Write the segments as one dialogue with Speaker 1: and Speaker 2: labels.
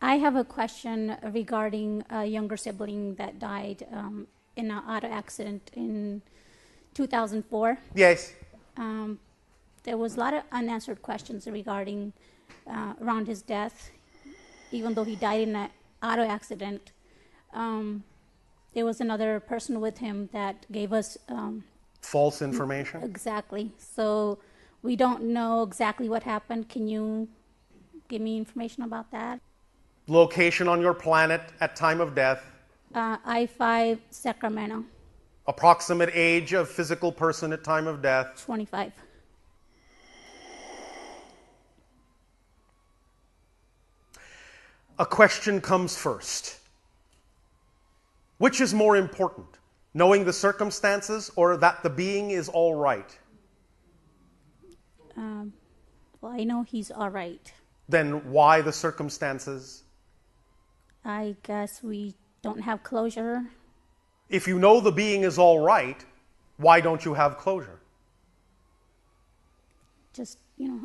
Speaker 1: I have a question regarding a younger sibling that died in an auto accident in 2004.
Speaker 2: Yes.
Speaker 1: There was a lot of unanswered questions regarding around his death. Even though he died in an auto accident, there was another person with him that gave us
Speaker 2: false information.
Speaker 1: Exactly. So we don't know exactly what happened. Can you give me information about that?
Speaker 2: Location on your planet at time of death.
Speaker 1: I-5 Sacramento.
Speaker 2: Approximate age of physical person at time of death.
Speaker 1: 25.
Speaker 2: A question comes first. Which is more important? Knowing the circumstances or that the being is all right?
Speaker 1: Well, I know he's all right.
Speaker 2: Then why the circumstances?
Speaker 1: I guess we don't have closure.
Speaker 2: If you know the being is all right, why don't you have closure?
Speaker 1: Just,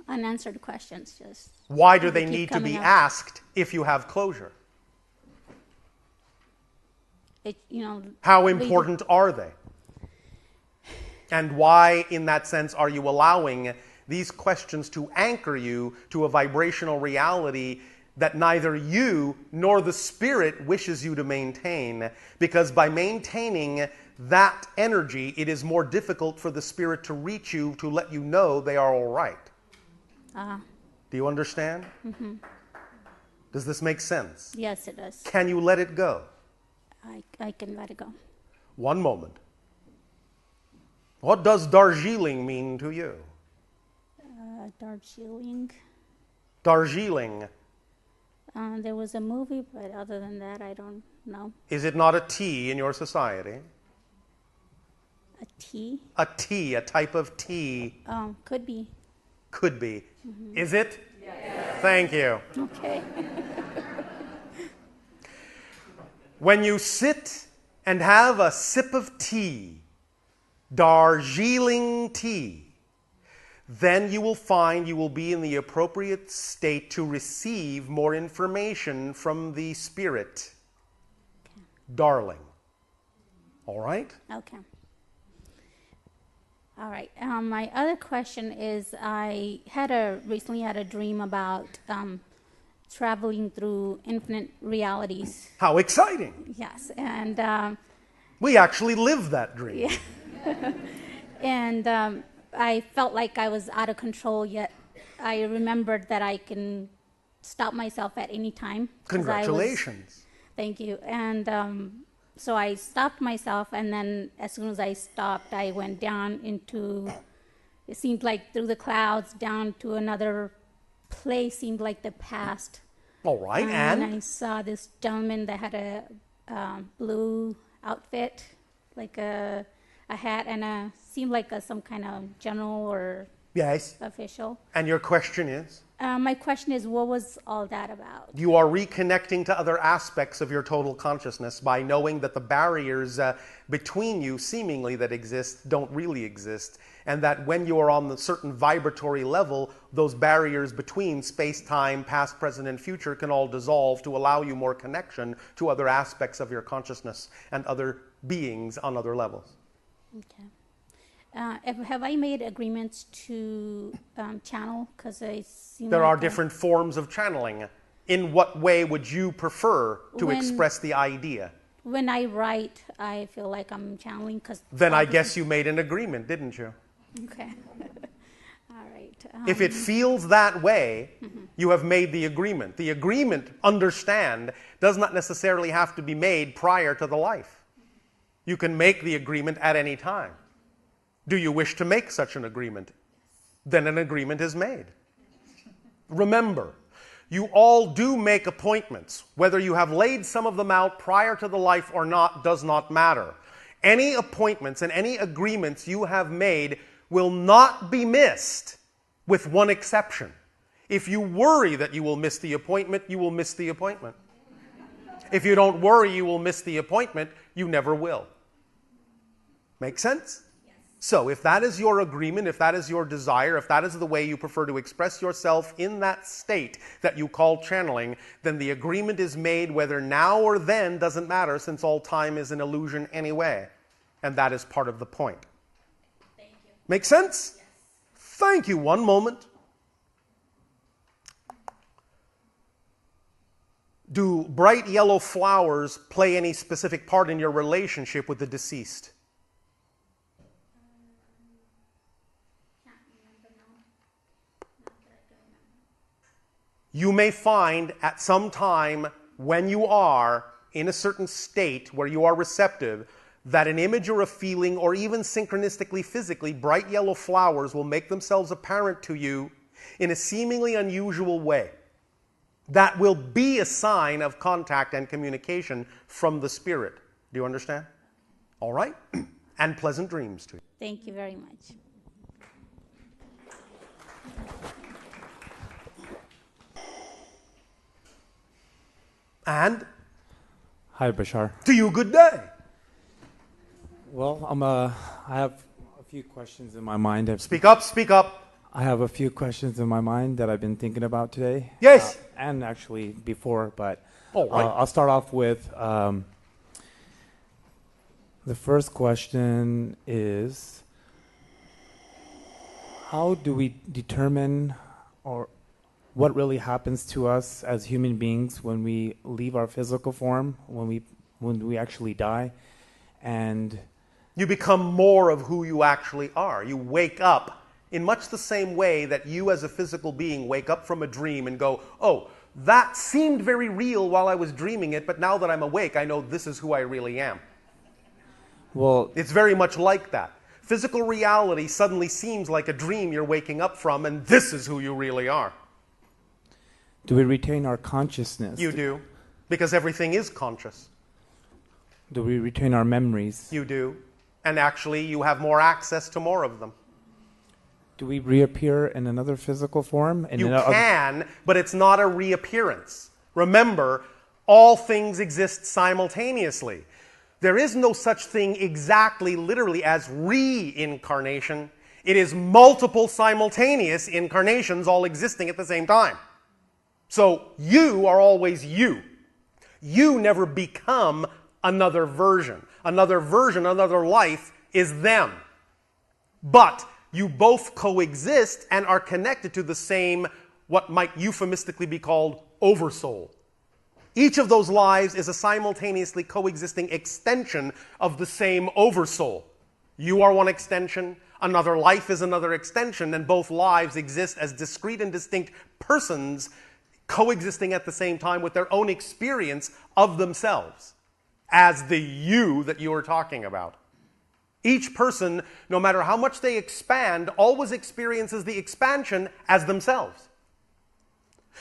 Speaker 1: unanswered questions. Just
Speaker 2: why do they need to be asked if you have closure? How important are they? And why, in that sense, are you allowing these questions to anchor you to a vibrational reality that neither you nor the spirit wishes you to maintain? Because by maintaining that energy, it is more difficult for the spirit to reach you to let you know they are all right. Do you understand?
Speaker 1: Mm-hmm.
Speaker 2: Does this make sense?
Speaker 1: Yes, it does.
Speaker 2: Can you let it go?
Speaker 1: I can let it go.
Speaker 2: One moment. What does Darjeeling mean to you?
Speaker 1: Darjeeling.
Speaker 2: Darjeeling.
Speaker 1: There was a movie, but other than that, I don't know.
Speaker 2: Is it not a tea in your society?
Speaker 1: A tea?
Speaker 2: A tea, a type of tea.
Speaker 1: Could be.
Speaker 2: Could be.
Speaker 1: Mm-hmm.
Speaker 2: Is it? Yes. Thank you.
Speaker 1: Okay.
Speaker 2: When you sit and have a sip of tea, Darjeeling tea, then you will find you will be in the appropriate state to receive more information from the spirit. Okay. Darling. All right?
Speaker 1: Okay. All right. My other question is, I recently had a dream about traveling through infinite realities.
Speaker 2: How exciting!
Speaker 1: Yes, and
Speaker 2: we actually lived that dream.
Speaker 1: Yeah. And I felt like I was out of control, yet I remembered that I can stop myself at any time.
Speaker 2: Congratulations.
Speaker 1: Thank you. And so I stopped myself, and then as soon as I stopped, I went down into, it seemed like through the clouds, down to another place, seemed like the past.
Speaker 2: All right,
Speaker 1: and I saw this gentleman that had a blue outfit, like a hat, and seemed like some kind of general or official.
Speaker 2: And your question is?
Speaker 1: My question is, what was all that about?
Speaker 2: You are reconnecting to other aspects of your total consciousness by knowing that the barriers between you, seemingly, that exist, don't really exist. And that when you are on the certain vibratory level, those barriers between space-time, past, present, and future can all dissolve to allow you more connection to other aspects of your consciousness and other beings on other levels.
Speaker 1: Okay. Have I made agreements to channel? Because I seem
Speaker 2: there are different forms of channeling. In what way would you prefer to express the idea?
Speaker 1: When I write, I feel like I'm channeling.
Speaker 2: Then I guess you made an agreement, didn't you?
Speaker 1: Okay. All right.
Speaker 2: If it feels that way, you have made the agreement. The agreement, understand, does not necessarily have to be made prior to the life. You can make the agreement at any time. Do you wish to make such an agreement? Then an agreement is made. Remember, you all do make appointments. Whether you have laid some of them out prior to the life or not does not matter. Any appointments and any agreements you have made will not be missed, with one exception. If you worry that you will miss the appointment, you will miss the appointment. If you don't worry you will miss the appointment, you never will. Make sense? So if that is your agreement, if that is your desire, if that is the way you prefer to express yourself in that state that you call channeling, then the agreement is made whether now or then doesn't matter, since all time is an illusion anyway. And that is part of the point.
Speaker 1: Thank you.
Speaker 2: Make sense?
Speaker 1: Yes.
Speaker 2: Thank you. One moment. Do bright yellow flowers play any specific part in your relationship with the deceased?
Speaker 1: Can't remember now. Not that I can remember.
Speaker 2: You may find at some time when you are in a certain state where you are receptive that an image or a feeling, or even synchronistically physically, bright yellow flowers will make themselves apparent to you in a seemingly unusual way. That will be a sign of contact and communication from the spirit. Do you understand? All right? And pleasant dreams to you.
Speaker 1: Thank you very much.
Speaker 2: And
Speaker 3: Hi, Bashar.
Speaker 2: to you, good day.
Speaker 3: Well, I have a few questions in my mind.
Speaker 2: Speak up, speak up.
Speaker 3: I have a few questions in my mind that I've been thinking about today.
Speaker 2: Yes.
Speaker 3: And actually before, but
Speaker 2: All right.
Speaker 3: I'll start off with the first question is, how do we determine or what really happens to us as human beings when we leave our physical form, when we actually die? And
Speaker 2: You become more of who you actually are. You wake up in much the same way that you as a physical being wake up from a dream and go, oh, that seemed very real while I was dreaming it, but now that I'm awake, I know this is who I really am.
Speaker 3: well,
Speaker 2: It's very much like that. Physical reality suddenly seems like a dream you're waking up from, and this is who you really are.
Speaker 3: do we retain our consciousness?
Speaker 2: You do, because everything is conscious.
Speaker 3: Do we retain our memories?
Speaker 2: You do. And actually, you have more access to more of them.
Speaker 3: Do we reappear in another physical form?
Speaker 2: You can, but it's not a reappearance. Remember, all things exist simultaneously. There is no such thing exactly, literally, as reincarnation. It is multiple simultaneous incarnations all existing at the same time. So you are always you. You never become another version. Another version, another life is them. But you both coexist and are connected to the same, what might euphemistically be called, oversoul. Each of those lives is a simultaneously coexisting extension of the same oversoul. You are one extension, another life is another extension, and both lives exist as discrete and distinct persons coexisting at the same time with their own experience of themselves as the you that you are talking about. Each person, no matter how much they expand, always experiences the expansion as themselves.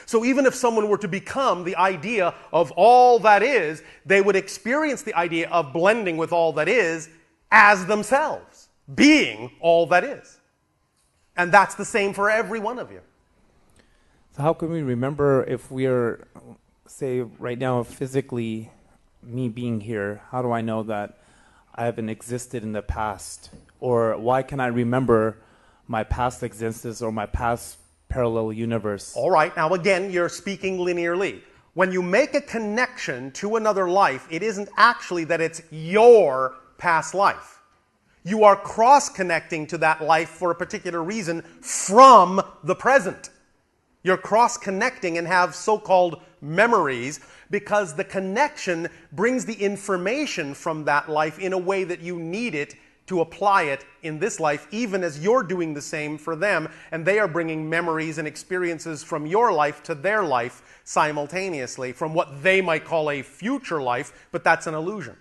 Speaker 2: So even if someone were to become the idea of all that is, they would experience the idea of blending with all that is as themselves, being all that is. And that's the same for every one of you.
Speaker 3: So how can we remember if we are, say, right now, physically, me being here, how do I know that I haven't existed in the past? Or why can I remember my past existence or my past parallel universe?
Speaker 2: All right, now again, you're speaking linearly. When you make a connection to another life, it isn't actually that it's your past life. You are cross-connecting to that life for a particular reason from the present. You're cross-connecting and have so-called memories because the connection brings the information from that life in a way that you need it to apply it in this life, even as you're doing the same for them, and they are bringing memories and experiences from your life to their life simultaneously, from what they might call a future life, but that's an illusion.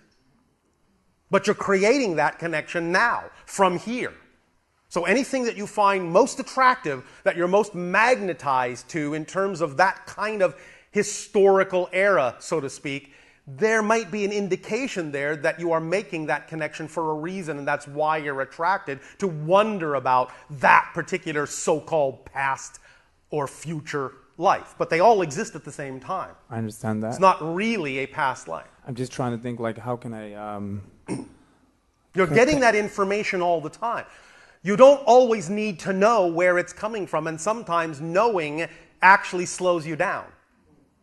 Speaker 2: But you're creating that connection now, from here. So anything that you find most attractive, that you're most magnetized to in terms of that kind of historical era, so to speak, there might be an indication there that you are making that connection for a reason, and that's why you're attracted to wonder about that particular so-called past or future life. But they all exist at the same time.
Speaker 3: I understand that.
Speaker 2: It's not really a past life.
Speaker 3: I'm just trying to think, like, how can I...
Speaker 2: You're getting that information all the time. You don't always need to know where it's coming from, and sometimes knowing actually slows you down.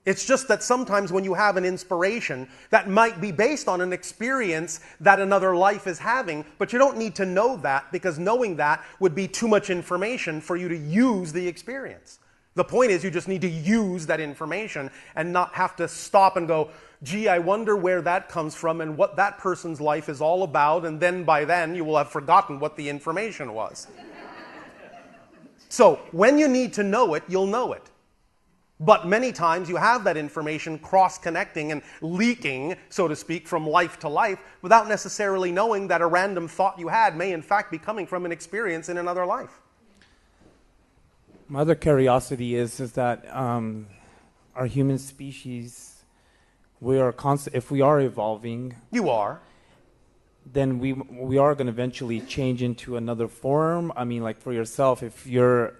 Speaker 2: It's just that sometimes when you have an inspiration that might be based on an experience that another life is having, but you don't need to know that, because knowing that would be too much information for you to use the experience. The point is you just need to use that information and not have to stop and go, gee, I wonder where that comes from and what that person's life is all about, and then by then you will have forgotten what the information was. So when you need to know it, you'll know it. But many times you have that information cross-connecting and leaking, so to speak, from life to life without necessarily knowing that a random thought you had may in fact be coming from an experience in another life.
Speaker 3: My other curiosity is that our human species, if we are evolving,
Speaker 2: you are,
Speaker 3: then we are going to eventually change into another form. I mean, like for yourself, if you're,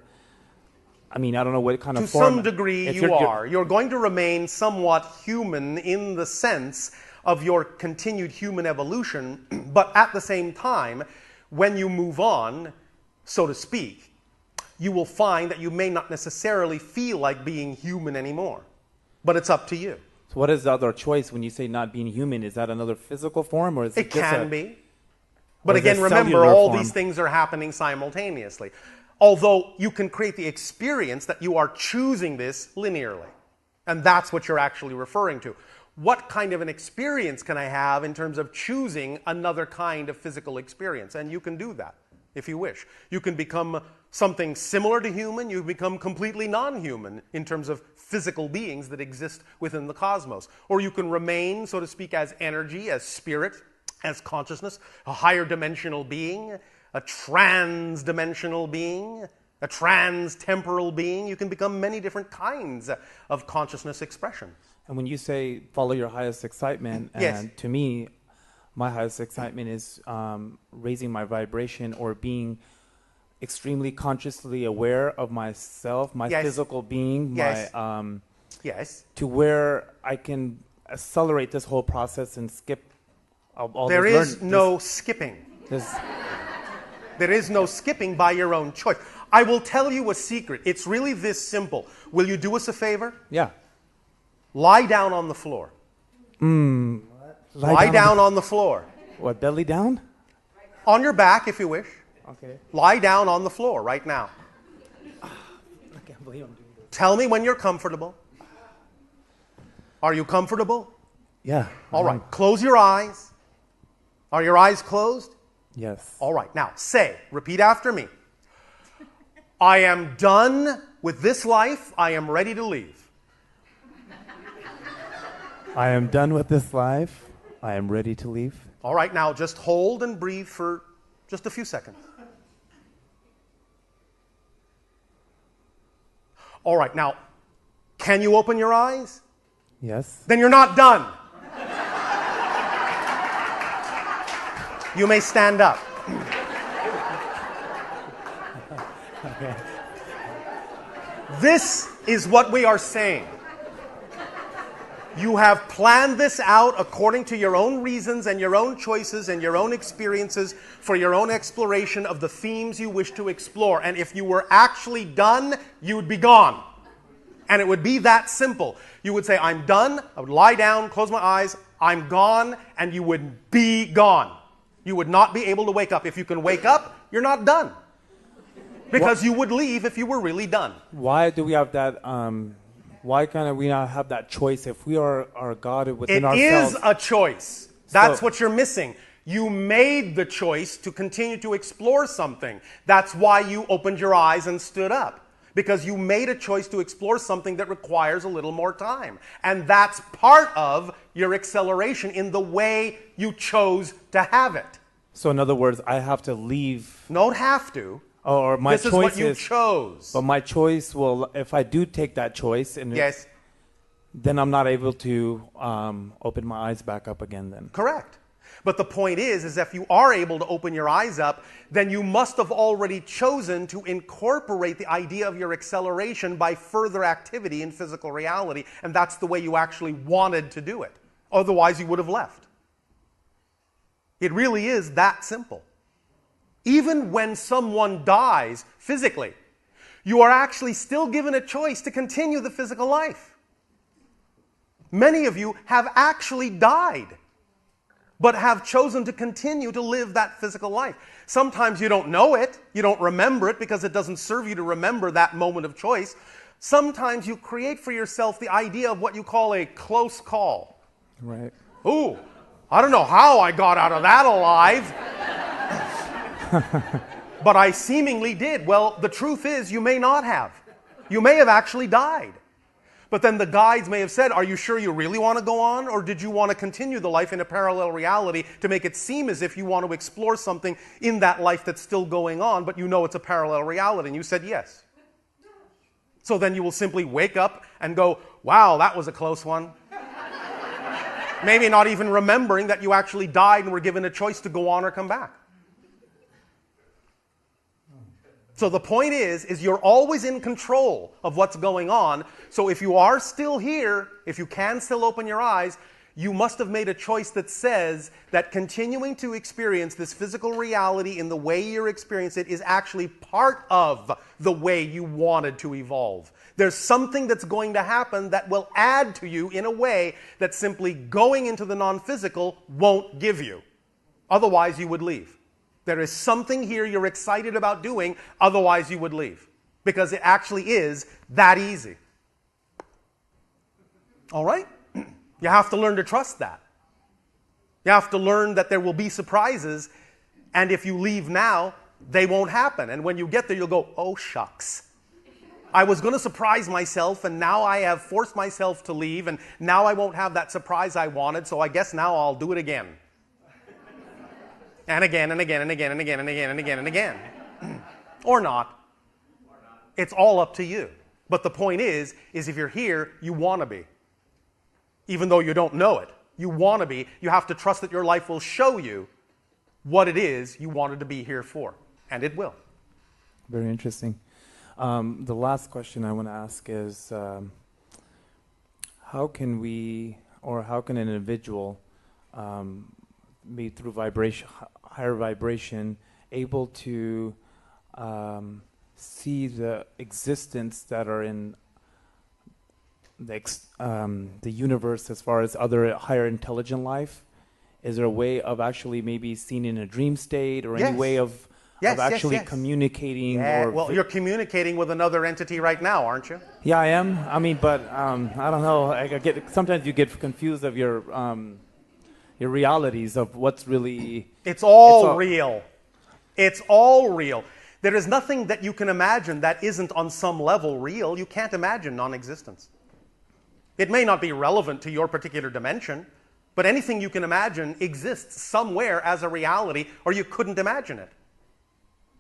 Speaker 3: I mean, I don't know what kind of form.
Speaker 2: To some degree you are. You're going to remain somewhat human in the sense of your continued human evolution, but at the same time, when you move on, so to speak, you will find that you may not necessarily feel like being human anymore. But it's up to you.
Speaker 3: So what is the other choice when you say not being human? Is that another physical form, or is it
Speaker 2: It
Speaker 3: just
Speaker 2: can be. But
Speaker 3: is it
Speaker 2: again, remember,
Speaker 3: cellular
Speaker 2: all
Speaker 3: form?
Speaker 2: these things are happening simultaneously. Although you can create the experience that you are choosing this linearly. And that's what you're actually referring to. What kind of an experience can I have in terms of choosing another kind of physical experience? And you can do that if you wish. You can become something similar to human. You become completely non-human in terms of physical beings that exist within the cosmos. Or you can remain, so to speak, as energy, as spirit, as consciousness, a higher dimensional being, a trans-dimensional being, a trans-temporal being. You can become many different kinds of consciousness expressions.
Speaker 3: And when you say follow your highest excitement,
Speaker 2: Yes.
Speaker 3: and to me, my highest excitement is raising my vibration or being extremely consciously aware of myself, my
Speaker 2: Yes.
Speaker 3: physical being,
Speaker 2: Yes.
Speaker 3: my
Speaker 2: Yes.
Speaker 3: to where I can accelerate this whole process and skip all
Speaker 2: There
Speaker 3: this
Speaker 2: is no skipping.
Speaker 3: this.
Speaker 2: There is no skipping by your own choice. I will tell you a secret. It's really this simple. Will you do us a favor?
Speaker 3: Yeah.
Speaker 2: Lie down on the floor. Lie down on the floor.
Speaker 3: What, belly down?
Speaker 2: On your back, if you wish.
Speaker 3: Okay.
Speaker 2: Lie down on the floor right now.
Speaker 3: I can't believe I'm doing this.
Speaker 2: Tell me when you're comfortable. Are you comfortable?
Speaker 3: Yeah.
Speaker 2: All right. Close your eyes. Are your eyes closed?
Speaker 3: Yes.
Speaker 2: All right. Now, repeat after me. I am done with this life. I am ready to leave.
Speaker 3: I am done with this life. I am ready to leave.
Speaker 2: All right. Now, just hold and breathe for just a few seconds. All right. Now, can you open your eyes?
Speaker 3: Yes.
Speaker 2: Then you're not done. You may stand up.
Speaker 3: Okay.
Speaker 2: This is what we are saying. You have planned this out according to your own reasons and your own choices and your own experiences for your own exploration of the themes you wish to explore. And if you were actually done, you would be gone. And it would be that simple. You would say, I'm done. I would lie down, close my eyes. I'm gone. And you would be gone. You would not be able to wake up. If you can wake up, you're not done. Because you would leave if you were really done.
Speaker 3: Why do we have that? Why can't we not have that choice if we are God within ourselves?
Speaker 2: It is a choice. That's
Speaker 3: So-
Speaker 2: what you're missing. You made the choice to continue to explore something. That's why you opened your eyes and stood up. Because you made a choice to explore something that requires a little more time. And that's part of your acceleration in the way you chose to have it.
Speaker 3: So in other words, I have to leave,
Speaker 2: Don't have to.
Speaker 3: or my
Speaker 2: This is
Speaker 3: choice
Speaker 2: what you
Speaker 3: is.
Speaker 2: chose.
Speaker 3: But my choice will, if I do take that choice, and
Speaker 2: Yes,
Speaker 3: then I'm not able to open my eyes back up again. Then
Speaker 2: correct. But the point is if you are able to open your eyes up, then you must have already chosen to incorporate the idea of your acceleration by further activity in physical reality, and that's the way you actually wanted to do it. Otherwise, you would have left. It really is that simple. Even when someone dies physically, you are actually still given a choice to continue the physical life. Many of you have actually died, but have chosen to continue to live that physical life. Sometimes you don't know it, you don't remember it because it doesn't serve you to remember that moment of choice. Sometimes you create for yourself the idea of what you call a close call.
Speaker 3: Right.
Speaker 2: Ooh, I don't know how I got out of that alive. But I seemingly did. Well, the truth is you may not have. You may have actually died. But then the guides may have said, are you sure you really want to go on? Or did you want to continue the life in a parallel reality to make it seem as if you want to explore something in that life that's still going on, but you know it's a parallel reality? And you said yes. So then you will simply wake up and go, wow, that was a close one. Maybe not even remembering that you actually died and were given a choice to go on or come back. So the point is you're always in control of what's going on. So if you are still here, if you can still open your eyes, you must have made a choice that says that continuing to experience this physical reality in the way you're experiencing it is actually part of the way you wanted to evolve. There's something that's going to happen that will add to you in a way that simply going into the non-physical won't give you. Otherwise, you would leave. There is something here you're excited about doing, otherwise you would leave. Because it actually is that easy. All right? You have to learn to trust that. You have to learn that there will be surprises, and if you leave now, they won't happen. And when you get there, you'll go, oh, shucks. I was going to surprise myself, and now I have forced myself to leave, and now I won't have that surprise I wanted, so I guess now I'll do it again. And again, and again, and again, and again, and again, and again, and again. Or not. It's all up to you. But the point is if you're here, you want to be. Even though you don't know it. You want to be. You have to trust that your life will show you what it is you wanted to be here for. And it will.
Speaker 3: Very interesting. The last question I want to ask is, how can we, or how can an individual, be through vibration, higher vibration, able to see the existence that are in the universe as far as other higher intelligent life? Is there a way of actually maybe seeing in a dream state, or any way of actually communicating?
Speaker 2: Yeah, well, you're communicating with another entity right now, aren't you?
Speaker 3: Yeah, I am. I mean, but I don't know. I get sometimes you get confused of your realities of what's really...
Speaker 2: It's all real. It's all real. There is nothing that you can imagine that isn't on some level real. You can't imagine non-existence. It may not be relevant to your particular dimension, but anything you can imagine exists somewhere as a reality, or you couldn't imagine it.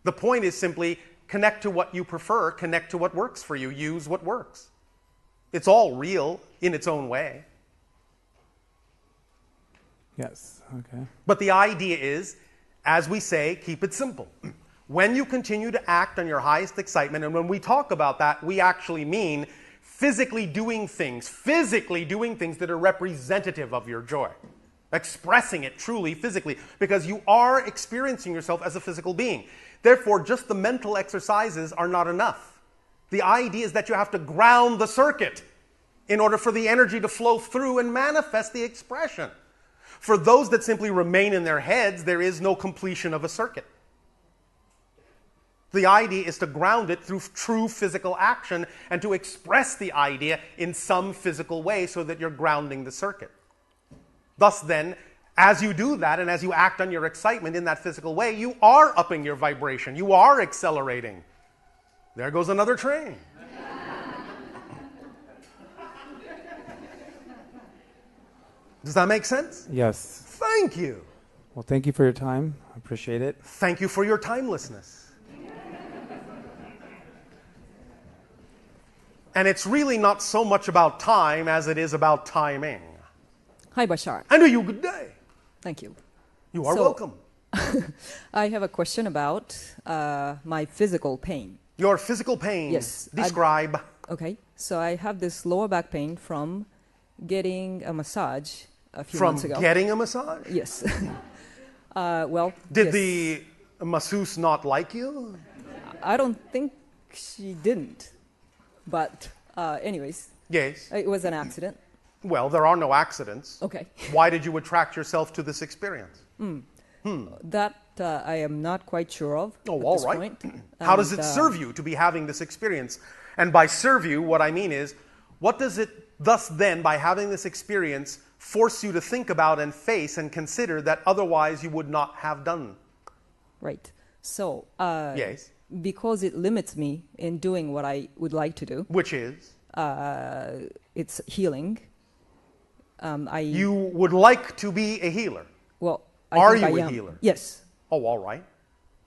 Speaker 2: The point is simply connect to what you prefer, connect to what works for you, use what works. It's all real in its own way.
Speaker 3: Yes, okay.
Speaker 2: But the idea is, as we say, keep it simple. When you continue to act on your highest excitement, and when we talk about that, we actually mean physically doing things that are representative of your joy. Expressing it truly physically, because you are experiencing yourself as a physical being. Therefore, just the mental exercises are not enough. The idea is that you have to ground the circuit in order for the energy to flow through and manifest the expression. For those that simply remain in their heads, there is no completion of a circuit. The idea is to ground it through true physical action and to express the idea in some physical way so that you're grounding the circuit. Thus then, as you do that and as you act on your excitement in that physical way, you are upping your vibration. You are accelerating. There goes another train. Does that make sense?
Speaker 3: Yes.
Speaker 2: Thank you.
Speaker 3: Well, thank you for your time. I appreciate it.
Speaker 2: Thank you for your timelessness. And it's really not so much about time as it is about timing.
Speaker 4: Hi, Bashar.
Speaker 2: And to you, good day.
Speaker 4: Thank you.
Speaker 2: You are welcome.
Speaker 4: I have a question about my physical pain.
Speaker 2: Your physical pain.
Speaker 4: Yes.
Speaker 2: Describe.
Speaker 4: Okay. So I have this lower back pain from getting a massage a few months ago.
Speaker 2: From getting a massage?
Speaker 4: Yes. Well,
Speaker 2: Did
Speaker 4: yes.
Speaker 2: the masseuse not like you?
Speaker 4: I don't think she didn't. But anyways,
Speaker 2: Yes.
Speaker 4: it was an accident.
Speaker 2: Well, there are no accidents.
Speaker 4: Okay.
Speaker 2: Why did you attract yourself to this experience?
Speaker 4: That I am not quite sure of
Speaker 2: Oh,
Speaker 4: at
Speaker 2: all
Speaker 4: this
Speaker 2: right.
Speaker 4: point.
Speaker 2: How does
Speaker 4: And,
Speaker 2: it serve you to be having this experience? And by serve you, what I mean is, what does it thus then, by having this experience, force you to think about and face and consider that otherwise you would not have done?
Speaker 4: Right. So,
Speaker 2: Yes.
Speaker 4: because it limits me in doing what I would like to do,
Speaker 2: Which is?
Speaker 4: it's healing.
Speaker 2: You would like to be a healer.
Speaker 4: Well,
Speaker 2: Are
Speaker 4: I think
Speaker 2: you
Speaker 4: I
Speaker 2: a
Speaker 4: am.
Speaker 2: healer?
Speaker 4: Yes.
Speaker 2: Oh, all right.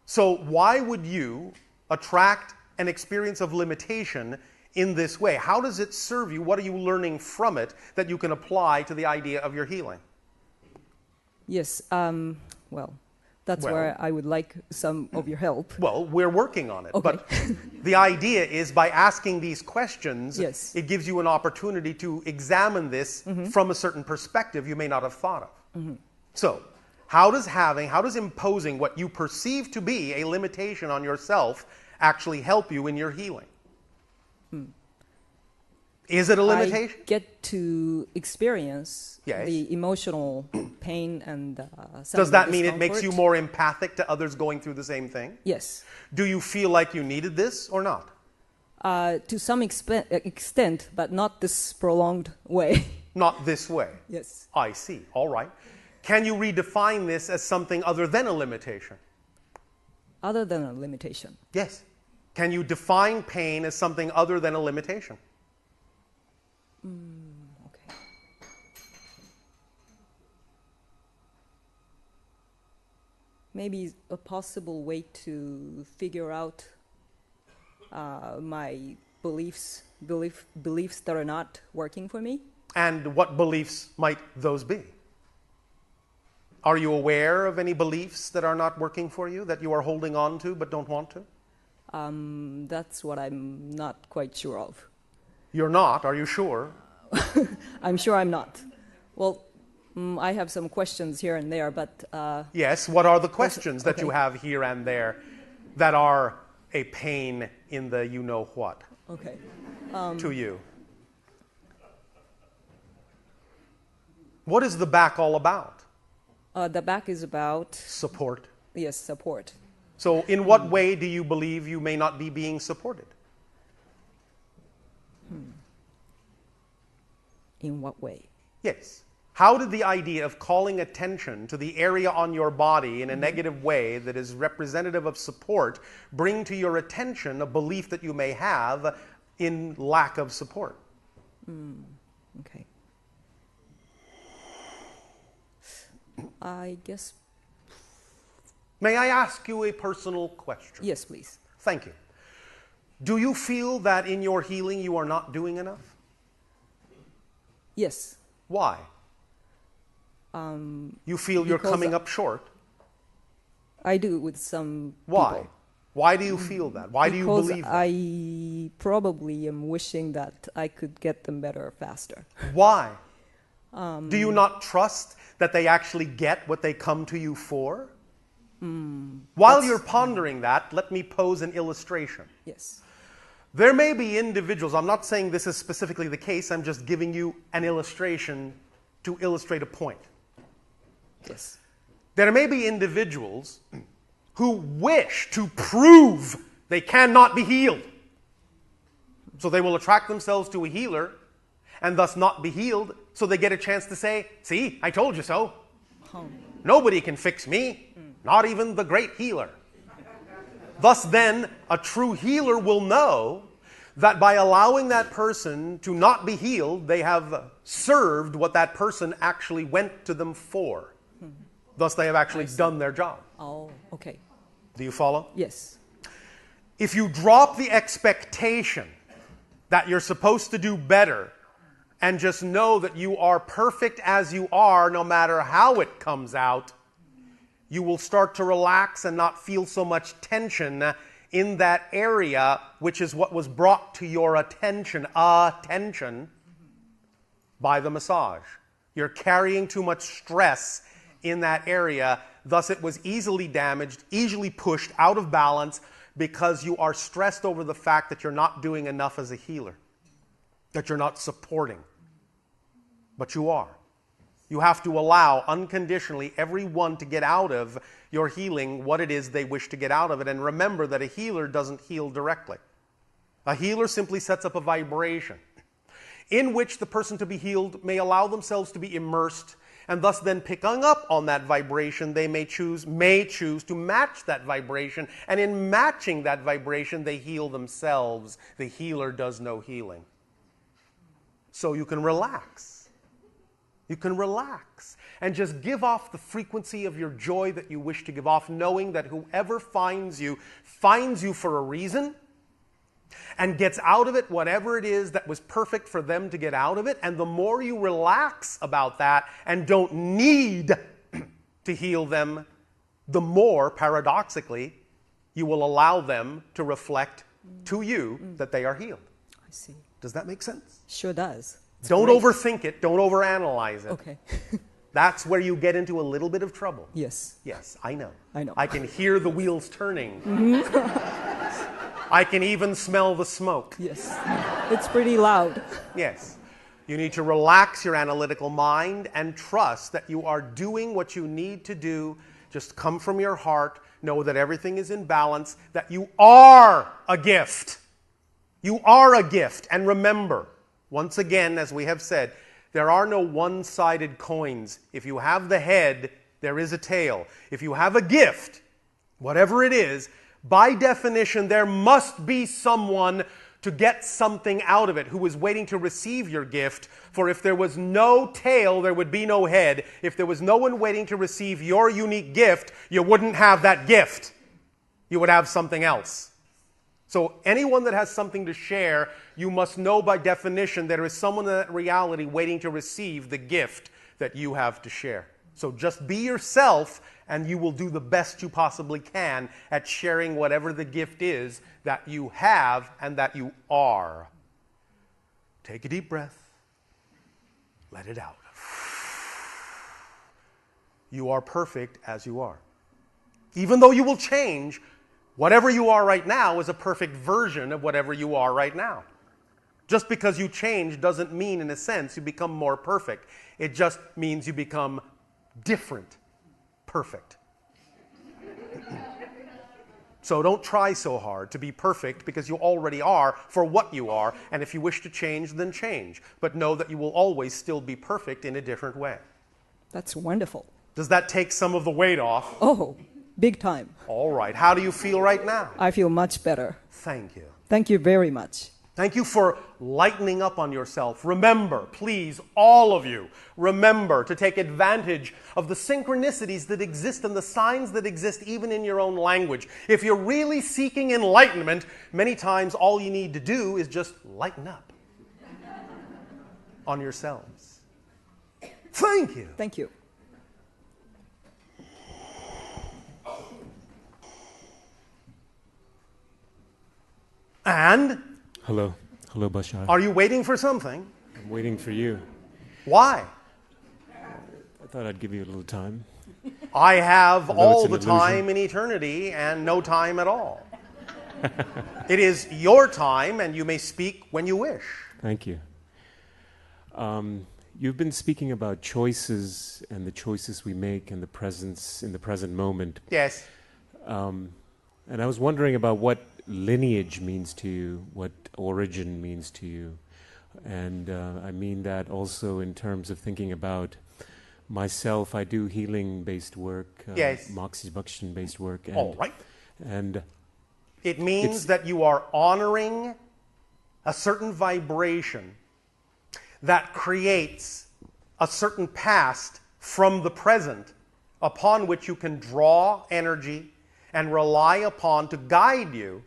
Speaker 2: So why would you attract an experience of limitation in this way? How does it serve you? What are you learning from it that you can apply to the idea of your healing?
Speaker 4: Yes. Well, that's
Speaker 2: Well.
Speaker 4: where I would like some of your help.
Speaker 2: Well, we're working on it.
Speaker 4: Okay.
Speaker 2: But the idea is by asking these questions,
Speaker 4: Yes.
Speaker 2: it gives you an opportunity to examine this from a certain perspective you may not have thought of. So, how does imposing what you perceive to be a limitation on yourself actually help you in your healing? Is it a limitation?
Speaker 4: I get to experience
Speaker 2: Yes.
Speaker 4: the emotional pain and some
Speaker 2: Does
Speaker 4: of the
Speaker 2: that mean it makes you
Speaker 4: discomfort.
Speaker 2: more empathic to others going through the same thing?
Speaker 4: Yes.
Speaker 2: Do you feel like you needed this or not?
Speaker 4: To some extent, but not this prolonged way.
Speaker 2: Not this way.
Speaker 4: Yes.
Speaker 2: I see. All right. Can you redefine this as something other than a limitation?
Speaker 4: Other than a limitation.
Speaker 2: Yes. Can you define pain as something other than a limitation?
Speaker 4: Okay. Maybe a possible way to figure out my beliefs that are not working for me.
Speaker 2: And what beliefs might those be? Are you aware of any beliefs that are not working for you, that you are holding on to but don't want to?
Speaker 4: That's what I'm not quite sure of.
Speaker 2: You're not, are you sure?
Speaker 4: I'm sure I'm not. Well, I have some questions here and there, but
Speaker 2: Yes, what are the questions that you
Speaker 4: okay.
Speaker 2: have here and there that are a pain in the you-know-what
Speaker 4: okay.
Speaker 2: to you? What is the back all about?
Speaker 4: The back is about,
Speaker 2: Support.
Speaker 4: yes, support.
Speaker 2: So in what way do you believe you may not be being supported?
Speaker 4: In what way?
Speaker 2: Yes. How did the idea of calling attention to the area on your body in a negative way that is representative of support bring to your attention a belief that you may have in lack of support?
Speaker 4: Okay. I guess,
Speaker 2: May I ask you a personal question?
Speaker 4: yes, please.
Speaker 2: Thank you. Do you feel that in your healing you are not doing enough?
Speaker 4: Yes.
Speaker 2: Why? You feel you're
Speaker 4: because
Speaker 2: coming up short?
Speaker 4: I do with some
Speaker 2: Why?
Speaker 4: people.
Speaker 2: Why do you feel that? Why do you
Speaker 4: Because
Speaker 2: believe that?
Speaker 4: I probably am wishing that I could get them better faster.
Speaker 2: Why? Do you not trust that they actually get what they come to you for? While you're pondering that, let me pose an illustration.
Speaker 4: Yes.
Speaker 2: There may be individuals, I'm not saying this is specifically the case, I'm just giving you an illustration to illustrate a point.
Speaker 4: Yes.
Speaker 2: There may be individuals who wish to prove they cannot be healed. So they will attract themselves to a healer and thus not be healed, so they get a chance to say, see, I told you so. Nobody can fix me, not even the great healer. Thus then, a true healer will know that by allowing that person to not be healed, they have served what that person actually went to them for. Thus, they have actually done their job.
Speaker 4: Oh, okay.
Speaker 2: Do you follow?
Speaker 4: Yes.
Speaker 2: If you drop the expectation that you're supposed to do better and just know that you are perfect as you are no matter how it comes out, you will start to relax and not feel so much tension in that area, which is what was brought to your attention by the massage. You're carrying too much stress in that area thus it was easily damaged, easily pushed out of balance because you are stressed over the fact that you're not doing enough as a healer, that you're not supporting. But you are. You have to allow unconditionally everyone to get out of your healing what it is they wish to get out of it. And remember that a healer doesn't heal directly. A healer simply sets up a vibration in which the person to be healed may allow themselves to be immersed, and thus then picking up on that vibration, they may choose to match that vibration. And in matching that vibration, they heal themselves. The healer does no healing. So you can relax. You can relax and just give off the frequency of your joy that you wish to give off, knowing that whoever finds you for a reason and gets out of it whatever it is that was perfect for them to get out of it. And the more you relax about that and don't need to heal them, the more, paradoxically, you will allow them to reflect to you that they are healed.
Speaker 4: I see.
Speaker 2: Does that make sense?
Speaker 4: Sure does.
Speaker 2: Don't
Speaker 4: great.
Speaker 2: overthink it. Don't overanalyze it.
Speaker 4: Okay.
Speaker 2: That's where you get into a little bit of trouble.
Speaker 4: Yes.
Speaker 2: Yes, I know.
Speaker 4: I know.
Speaker 2: I can hear the wheels turning. I can even smell the smoke.
Speaker 4: Yes. It's pretty loud.
Speaker 2: Yes. You need to relax your analytical mind and trust that you are doing what you need to do. Just come from your heart. Know that everything is in balance, that you are a gift. You are a gift. And remember, once again, as we have said, there are no one-sided coins. If you have the head, there is a tail. If you have a gift, whatever it is, by definition, there must be someone to get something out of it who is waiting to receive your gift. For if there was no tail, there would be no head. If there was no one waiting to receive your unique gift, you wouldn't have that gift. You would have something else. So anyone that has something to share, you must know by definition there is someone in that reality waiting to receive the gift that you have to share. So just be yourself, and you will do the best you possibly can at sharing whatever the gift is that you have and that you are. Take a deep breath. Let it out. You are perfect as you are. Even though you will change, whatever you are right now is a perfect version of whatever you are right now. Just because you change doesn't mean, in a sense, you become more perfect. It just means you become different, perfect. So don't try so hard to be perfect, because you already are for what you are. And if you wish to change, then change. But know that you will always still be perfect in a different way.
Speaker 4: That's wonderful.
Speaker 2: Does that take some of the weight off?
Speaker 4: Oh, big time.
Speaker 2: All right. How do you feel right now?
Speaker 4: I feel much better.
Speaker 2: Thank you.
Speaker 4: Thank you very much.
Speaker 2: Thank you for lightening up on yourself. Remember, please, all of you, remember to take advantage of the synchronicities that exist and the signs that exist even in your own language. If you're really seeking enlightenment, many times all you need to do is just lighten up on yourselves. Thank you.
Speaker 4: Thank you.
Speaker 2: And?
Speaker 5: Hello. Hello, Bashar.
Speaker 2: Are you waiting for something?
Speaker 5: I'm waiting for you.
Speaker 2: Why?
Speaker 5: I thought I'd give you a little time.
Speaker 2: I have
Speaker 5: Although
Speaker 2: all
Speaker 5: it's
Speaker 2: the
Speaker 5: an illusion.
Speaker 2: time in eternity and no time at all. It is your time, and you may speak when you wish.
Speaker 5: Thank you. You've been speaking about choices and the choices we make in the present moment.
Speaker 2: Yes.
Speaker 5: And I was wondering about what lineage means to you, what origin means to you. And I mean that also in terms of thinking about myself. I do healing-based work,
Speaker 2: Yes.
Speaker 5: moxibustion-based work. And,
Speaker 2: All right.
Speaker 5: And
Speaker 2: It means that you are honoring a certain vibration that creates a certain past from the present upon which you can draw energy and rely upon to guide you,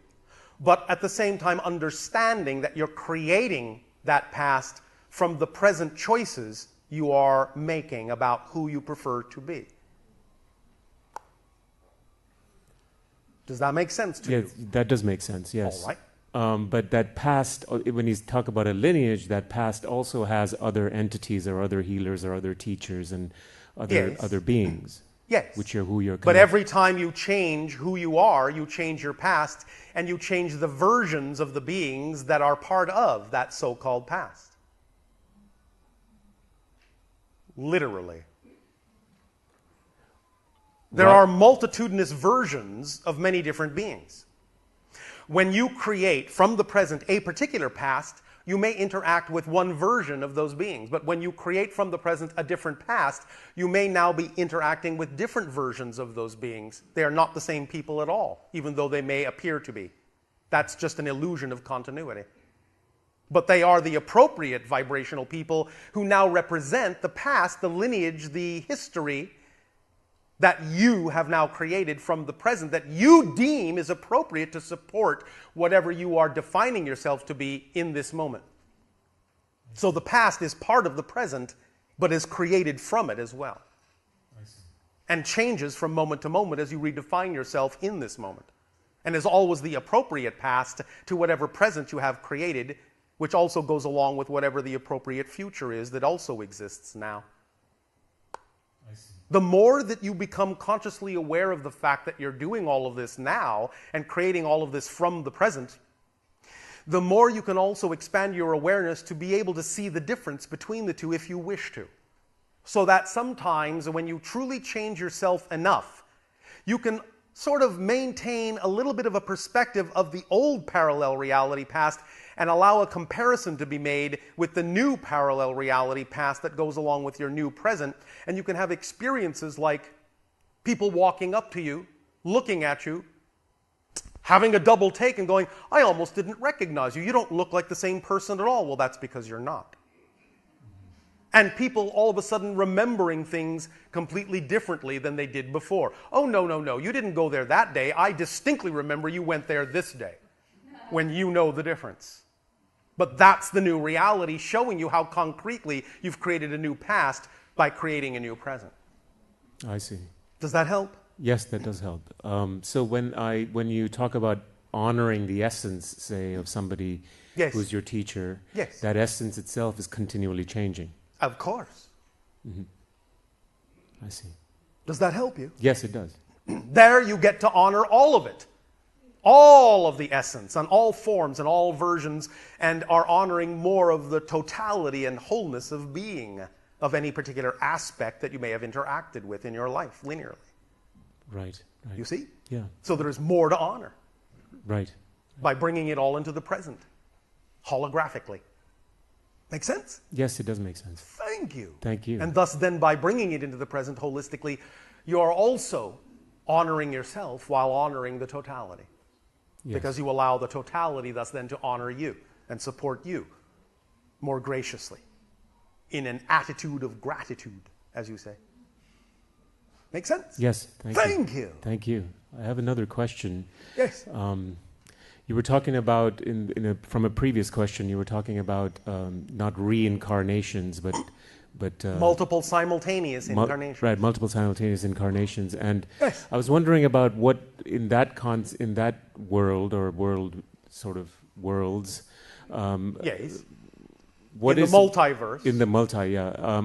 Speaker 2: but at the same time understanding that you're creating that past from the present choices you are making about who you prefer to be. Does that make sense to you?
Speaker 5: that does make sense, yes.
Speaker 2: All right.
Speaker 5: But that past, when you talk about a lineage, that past also has other entities or other healers or other teachers and other
Speaker 2: Yes.
Speaker 5: other beings.
Speaker 2: Yes.
Speaker 5: which are who you're
Speaker 2: But
Speaker 5: connected.
Speaker 2: every time you change who you are, you change your past, and you change the versions of the beings that are part of that so-called past. Literally. There
Speaker 5: Right.
Speaker 2: are multitudinous versions of many different beings. When you create from the present a particular past, you may interact with one version of those beings. But when you create from the present a different past, you may now be interacting with different versions of those beings. They are not the same people at all, even though they may appear to be. That's just an illusion of continuity. But they are the appropriate vibrational people who now represent the past, the lineage, the history that you have now created from the present, that you deem is appropriate to support whatever you are defining yourself to be in this moment. So the past is part of the present, but is created from it as well. And changes from moment to moment as you redefine yourself in this moment. And is always the appropriate past to whatever present you have created, which also goes along with whatever the appropriate future is that also exists now. The more that you become consciously aware of the fact that you're doing all of this now and creating all of this from the present, the more you can also expand your awareness to be able to see the difference between the two if you wish to. So that sometimes when you truly change yourself enough, you can sort of maintain a little bit of a perspective of the old parallel reality past and allow a comparison to be made with the new parallel reality past that goes along with your new present. And you can have experiences like people walking up to you, looking at you, having a double take and going, I almost didn't recognize you. You don't look like the same person at all. Well, that's because you're not. And people all of a sudden remembering things completely differently than they did before. Oh, no, you didn't go there that day. I distinctly remember you went there this day, when you know the difference. But that's the new reality, showing you how concretely you've created a new past by creating a new present.
Speaker 5: I see.
Speaker 2: Does that help?
Speaker 5: Yes, that does help. So when you talk about honoring the essence, say, of somebody
Speaker 2: Yes.
Speaker 5: who's your teacher,
Speaker 2: Yes.
Speaker 5: that essence itself is continually changing.
Speaker 2: Of course.
Speaker 5: I see.
Speaker 2: Does that help you?
Speaker 5: Yes, it does.
Speaker 2: There you get to honor all of it. All of the essence, and all forms, and all versions, and are honoring more of the totality and wholeness of being, of any particular aspect that you may have interacted with in your life, linearly.
Speaker 5: Right.
Speaker 2: You see?
Speaker 5: Yeah.
Speaker 2: So there is more to honor
Speaker 5: Right.
Speaker 2: by bringing it all into the present, holographically. Make sense?
Speaker 5: Yes, it does make sense.
Speaker 2: Thank you.
Speaker 5: Thank you.
Speaker 2: And thus then by bringing it into the present holistically, you are also honoring yourself while honoring the totality.
Speaker 5: Yes.
Speaker 2: Because you allow the totality thus then to honor you and support you more graciously in an attitude of gratitude, as you say. Make sense?
Speaker 5: Yes.
Speaker 2: Thank you.
Speaker 5: Thank you. I have another question.
Speaker 2: Yes.
Speaker 5: You were talking about, from a previous question, you were talking about not reincarnations, but
Speaker 2: Multiple simultaneous incarnations.
Speaker 5: Right, multiple simultaneous incarnations. And
Speaker 2: Yes.
Speaker 5: I was wondering about what in that world, or world sort of worlds,
Speaker 2: Yes.
Speaker 5: what
Speaker 2: in
Speaker 5: is
Speaker 2: the multiverse.
Speaker 5: in the multi, yeah.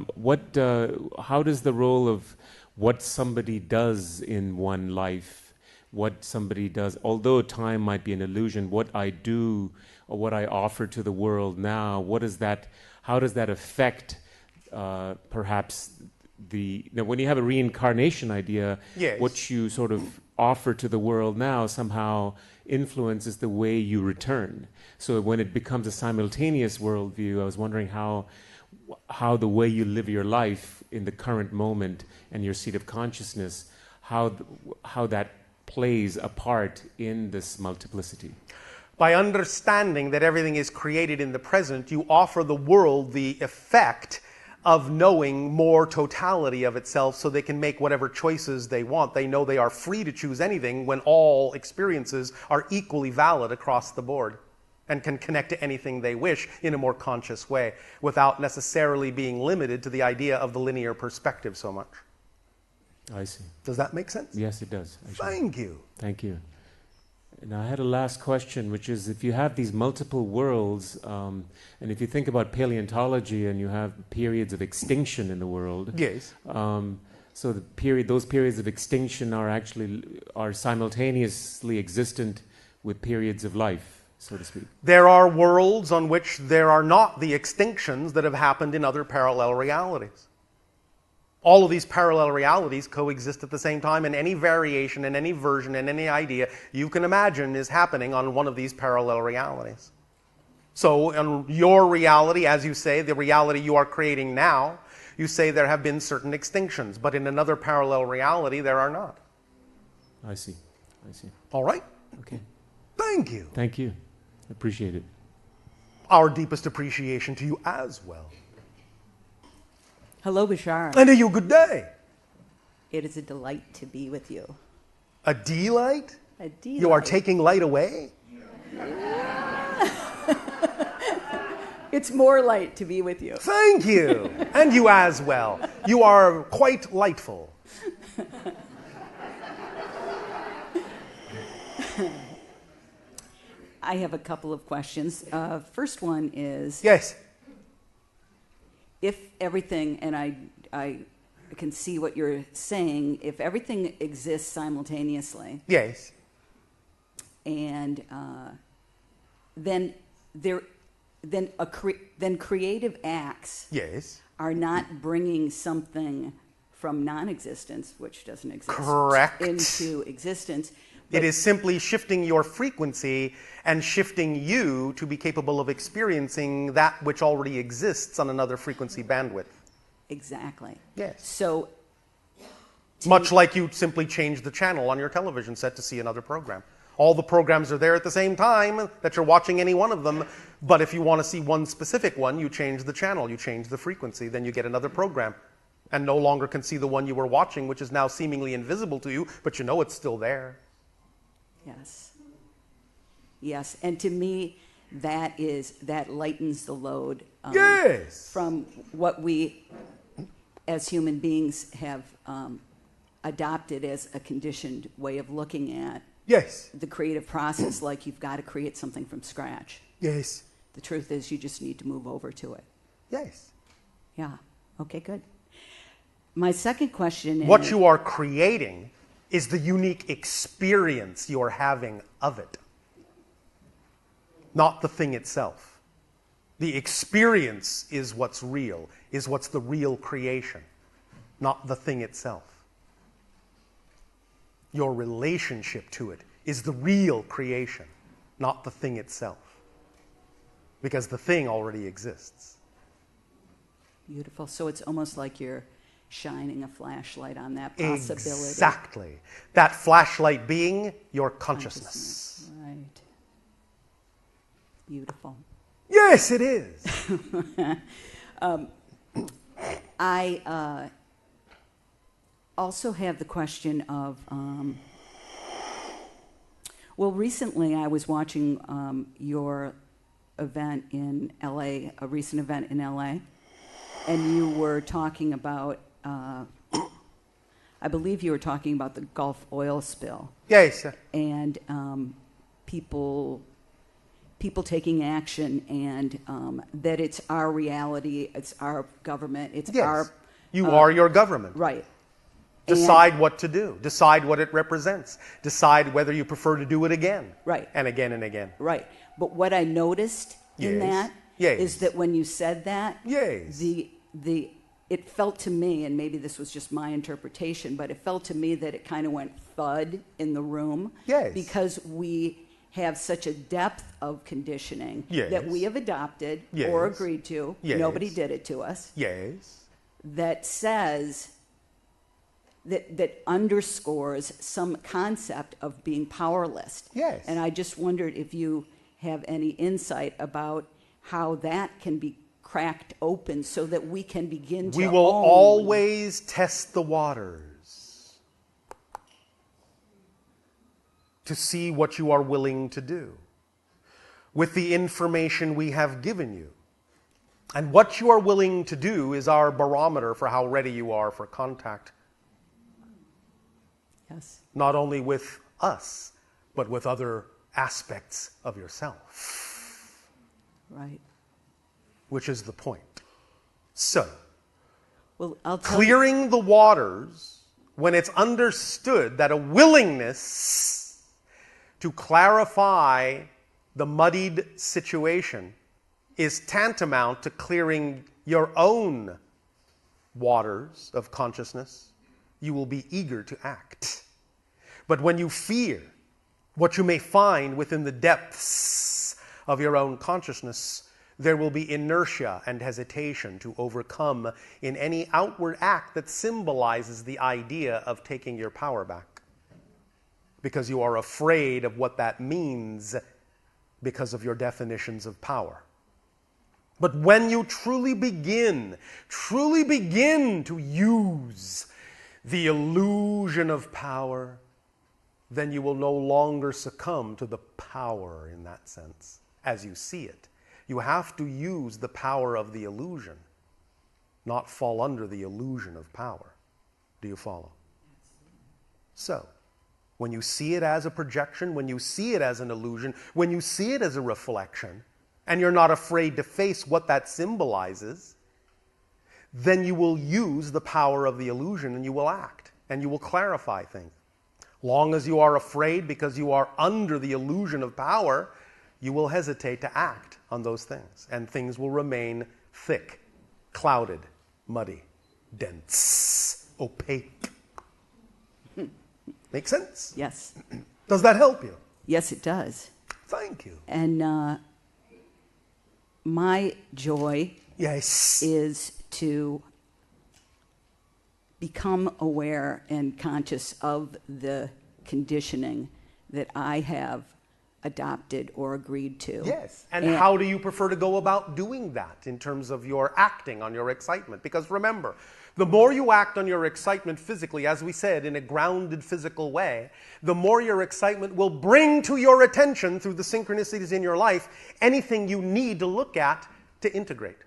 Speaker 5: How does the role of what somebody does in one life, what somebody does, although time might be an illusion, what I do or what I offer to the world now, how does that affect perhaps when you have a reincarnation idea,
Speaker 2: Yes.
Speaker 5: what you sort of offer to the world now somehow influences the way you return. So when it becomes a simultaneous worldview, I was wondering how the way you live your life in the current moment and your seat of consciousness, how that plays a part in this multiplicity.
Speaker 2: By understanding that everything is created in the present, you offer the world the effect of knowing more totality of itself so they can make whatever choices they want. They know they are free to choose anything when all experiences are equally valid across the board and can connect to anything they wish in a more conscious way without necessarily being limited to the idea of the linear perspective so much.
Speaker 5: I see.
Speaker 2: Does that make sense?
Speaker 5: Yes, it does. Actually.
Speaker 2: Thank you.
Speaker 5: Thank you. And I had a last question, which is, if you have these multiple worlds, and if you think about paleontology and you have periods of extinction in the world,
Speaker 2: Yes.
Speaker 5: So those periods of extinction are simultaneously existent with periods of life, so to speak.
Speaker 2: There are worlds on which there are not the extinctions that have happened in other parallel realities. All of these parallel realities coexist at the same time, and any variation and any version and any idea you can imagine is happening on one of these parallel realities. So in your reality, as you say, the reality you are creating now, you say there have been certain extinctions, but in another parallel reality there are not.
Speaker 5: I see.
Speaker 2: All right?
Speaker 5: Okay.
Speaker 2: Thank you.
Speaker 5: Thank you. Appreciate it.
Speaker 2: Our deepest appreciation to you as well.
Speaker 6: Hello, Bashar.
Speaker 2: And to you, good day.
Speaker 6: It is a delight to be with you.
Speaker 2: A delight?
Speaker 6: A delight.
Speaker 2: You are taking light away?
Speaker 6: It's more light to be with you.
Speaker 2: Thank you. And you as well. You are quite lightful.
Speaker 6: I have a couple of questions. First one is,
Speaker 2: Yes.
Speaker 6: if everything, and I can see what you're saying, if everything exists simultaneously,
Speaker 2: Yes.
Speaker 6: and then creative acts
Speaker 2: Yes.
Speaker 6: are not bringing something from non-existence, which doesn't exist,
Speaker 2: Correct.
Speaker 6: into existence.
Speaker 2: It is simply shifting your frequency and shifting you to be capable of experiencing that which already exists on another frequency bandwidth.
Speaker 6: Exactly.
Speaker 2: Yes.
Speaker 6: So,
Speaker 2: Much like you simply change the channel on your television set to see another program. All the programs are there at the same time that you're watching any one of them, but if you want to see one specific one, you change the channel, you change the frequency, then you get another program, and no longer can see the one you were watching, which is now seemingly invisible to you, but you know it's still there.
Speaker 6: yes. Yes, and to me, that lightens the load
Speaker 2: Yes.
Speaker 6: from what we, as human beings, have adopted as a conditioned way of looking at
Speaker 2: Yes.
Speaker 6: the creative process, like you've got to create something from scratch.
Speaker 2: Yes.
Speaker 6: The truth is, you just need to move over to it.
Speaker 2: Yes.
Speaker 6: Yeah. Okay, good. My second question is...
Speaker 2: What you are creating is the unique experience you're having of it, not the thing itself. The experience is what's real, is what's the real creation, not the thing itself. Your relationship to it is the real creation, not the thing itself, because the thing already exists.
Speaker 6: Beautiful. So it's almost like you're shining a flashlight on that possibility.
Speaker 2: Exactly. That flashlight being your consciousness.
Speaker 6: Right. Beautiful.
Speaker 2: Yes, it is.
Speaker 6: I also have the question of, well, recently I was watching your event in LA, a recent event in LA, and you were talking about, I believe you were talking about the Gulf oil spill.
Speaker 2: Yes.
Speaker 6: And people taking action, and that it's our reality, it's our government, it's
Speaker 2: Yes.
Speaker 6: our...
Speaker 2: You are your government.
Speaker 6: Right.
Speaker 2: Decide what to do. Decide what it represents. Decide whether you prefer to do it again.
Speaker 6: Right.
Speaker 2: And again and again.
Speaker 6: Right. But what I noticed in
Speaker 2: Yes.
Speaker 6: that
Speaker 2: Yes.
Speaker 6: is that when you said that,
Speaker 2: Yes.
Speaker 6: it felt to me, and maybe this was just my interpretation, but it felt to me that it kind of went thud in the room.
Speaker 2: Yes.
Speaker 6: Because we have such a depth of conditioning
Speaker 2: Yes.
Speaker 6: that we have adopted
Speaker 2: Yes.
Speaker 6: or agreed to.
Speaker 2: Yes.
Speaker 6: Nobody did it to us.
Speaker 2: Yes.
Speaker 6: That says that underscores some concept of being powerless.
Speaker 2: Yes.
Speaker 6: And I just wondered if you have any insight about how that can be cracked open so that we can begin to
Speaker 2: We will
Speaker 6: own.
Speaker 2: always test the waters to see what you are willing to do with the information we have given you. And what you are willing to do is our barometer for how ready you are for contact,
Speaker 6: Yes.
Speaker 2: not only with us, but with other aspects of yourself,
Speaker 6: Right.
Speaker 2: which is the point. So,
Speaker 6: Well, I'll tell you.
Speaker 2: Clearing the waters, when it's understood that a willingness to clarify the muddied situation is tantamount to clearing your own waters of consciousness, you will be eager to act. But when you fear what you may find within the depths of your own consciousness, there will be inertia and hesitation to overcome in any outward act that symbolizes the idea of taking your power back. Because you are afraid of what that means because of your definitions of power. But when you truly begin to use the illusion of power, then you will no longer succumb to the power in that sense, as you see it. You have to use the power of the illusion, not fall under the illusion of power. Do you follow? So, when you see it as a projection, when you see it as an illusion, when you see it as a reflection, and you're not afraid to face what that symbolizes, then you will use the power of the illusion and you will act, and you will clarify things. Long as you are afraid because you are under the illusion of power, you will hesitate to act on those things, and things will remain thick, clouded, muddy, dense, opaque. Make sense?
Speaker 6: Yes.
Speaker 2: Does that help you?
Speaker 6: Yes, it does.
Speaker 2: Thank you.
Speaker 6: And my joy
Speaker 2: Yes.
Speaker 6: is to become aware and conscious of the conditioning that I have adopted or agreed to.
Speaker 2: Yes. And how do you prefer to go about doing that in terms of your acting on your excitement? Because remember, the more you act on your excitement physically, as we said, in a grounded physical way, the more your excitement will bring to your attention through the synchronicities in your life anything you need to look at to integrate.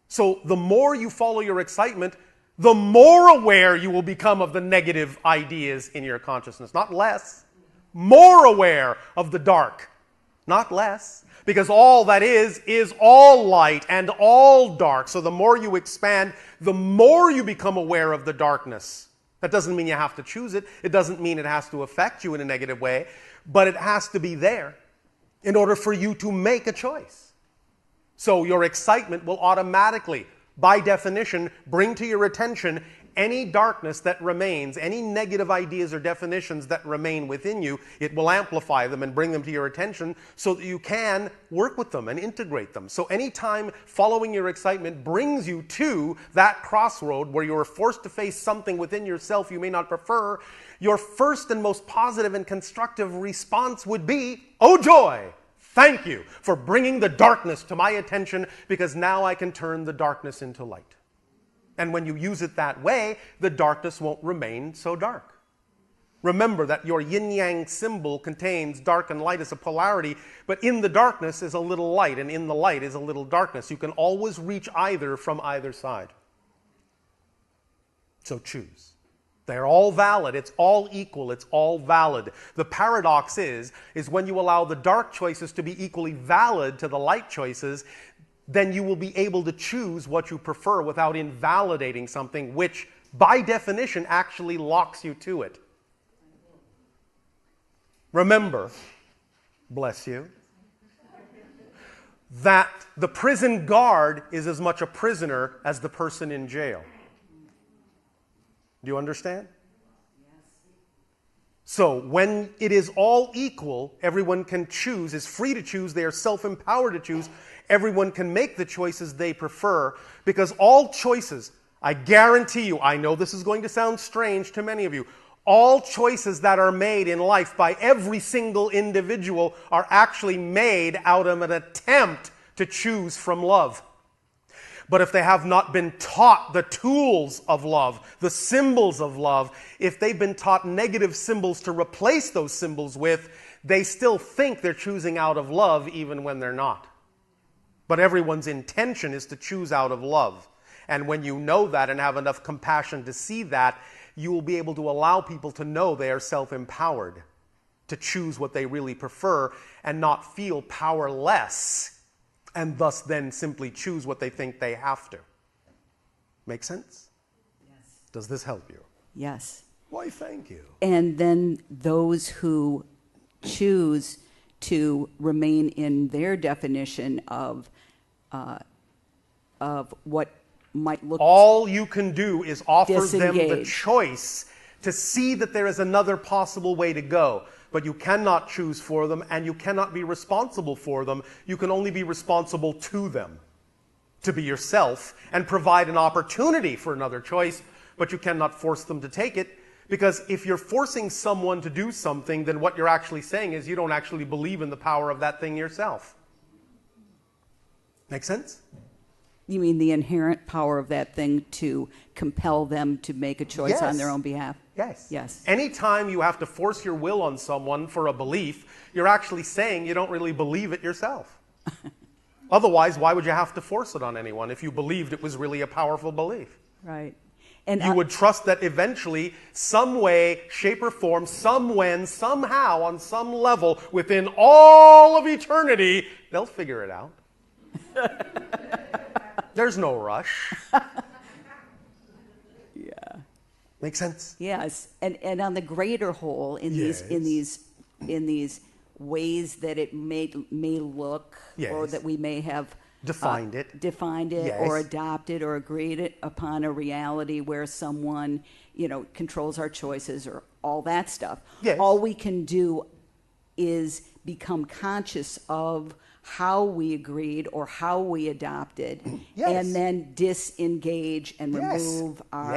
Speaker 2: So the more you follow your excitement, the more aware you will become of the negative ideas in your consciousness. Not less. More aware of the dark. Not less. Because all that is all light and all dark. So the more you expand, the more you become aware of the darkness. That doesn't mean you have to choose it. It doesn't mean it has to affect you in a negative way. But it has to be there in order for you to make a choice. So your excitement will automatically, by definition, bring to your attention any darkness that remains, any negative ideas or definitions that remain within you. It will amplify them and bring them to your attention so that you can work with them and integrate them. So anytime following your excitement brings you to that crossroad where you're forced to face something within yourself you may not prefer, your first and most positive and constructive response would be, "Oh joy! Thank you for bringing the darkness to my attention, because now I can turn the darkness into light." And when you use it that way, the darkness won't remain so dark. Remember that your yin-yang symbol contains dark and light as a polarity, but in the darkness is a little light, and in the light is a little darkness. You can always reach either from either side. So choose. They're all valid. It's all equal. It's all valid. The paradox is when you allow the dark choices to be equally valid to the light choices, then you will be able to choose what you prefer without invalidating something which, by definition, actually locks you to it. Remember, bless you, that the prison guard is as much a prisoner as the person in jail. Do you understand? So when it is all equal, everyone can choose, is free to choose, they are self-empowered to choose. Everyone can make the choices they prefer, because all choices, I guarantee you, I know this is going to sound strange to many of you, all choices that are made in life by every single individual are actually made out of an attempt to choose from love. But if they have not been taught the tools of love, the symbols of love, if they've been taught negative symbols to replace those symbols with, they still think they're choosing out of love even when they're not. But everyone's intention is to choose out of love. And when you know that and have enough compassion to see that, you will be able to allow people to know they are self-empowered to choose what they really prefer and not feel powerless, and thus then simply choose what they think they have to. Make sense? Does this help you?
Speaker 6: Yes.
Speaker 2: Why, thank you.
Speaker 6: And then those who choose to remain in their definition of what might look
Speaker 2: All you can do is offer them the
Speaker 6: disengaged.
Speaker 2: choice to see that there is another possible way to go. But you cannot choose for them, and you cannot be responsible for them. You can only be responsible to them, to be yourself, and provide an opportunity for another choice, but you cannot force them to take it. Because if you're forcing someone to do something, then what you're actually saying is you don't actually believe in the power of that thing yourself. Make sense?
Speaker 6: You mean the inherent power of that thing to compel them to make a choice on their own behalf?
Speaker 2: Yes.
Speaker 6: Yes.
Speaker 2: Anytime you have to force your will on someone for a belief, you're actually saying you don't really believe it yourself. Otherwise, why would you have to force it on anyone if you believed it was really a powerful belief?
Speaker 6: Right. And
Speaker 2: You would trust that eventually, some way, shape, or form, somewhen, somehow, on some level, within all of eternity, they'll figure it out. There's no rush.
Speaker 6: yeah.
Speaker 2: Make sense?
Speaker 6: Yes. And on the greater whole, in
Speaker 2: Yes.
Speaker 6: these ways that it may look, or
Speaker 2: Yes.
Speaker 6: that we may have
Speaker 2: Defined it. Yes.
Speaker 6: or adopted or agreed it upon a reality where someone, controls our choices or all that stuff.
Speaker 2: Yes.
Speaker 6: All we can do is become conscious of how we agreed or how we adopted,
Speaker 2: Yes.
Speaker 6: and then disengage and remove our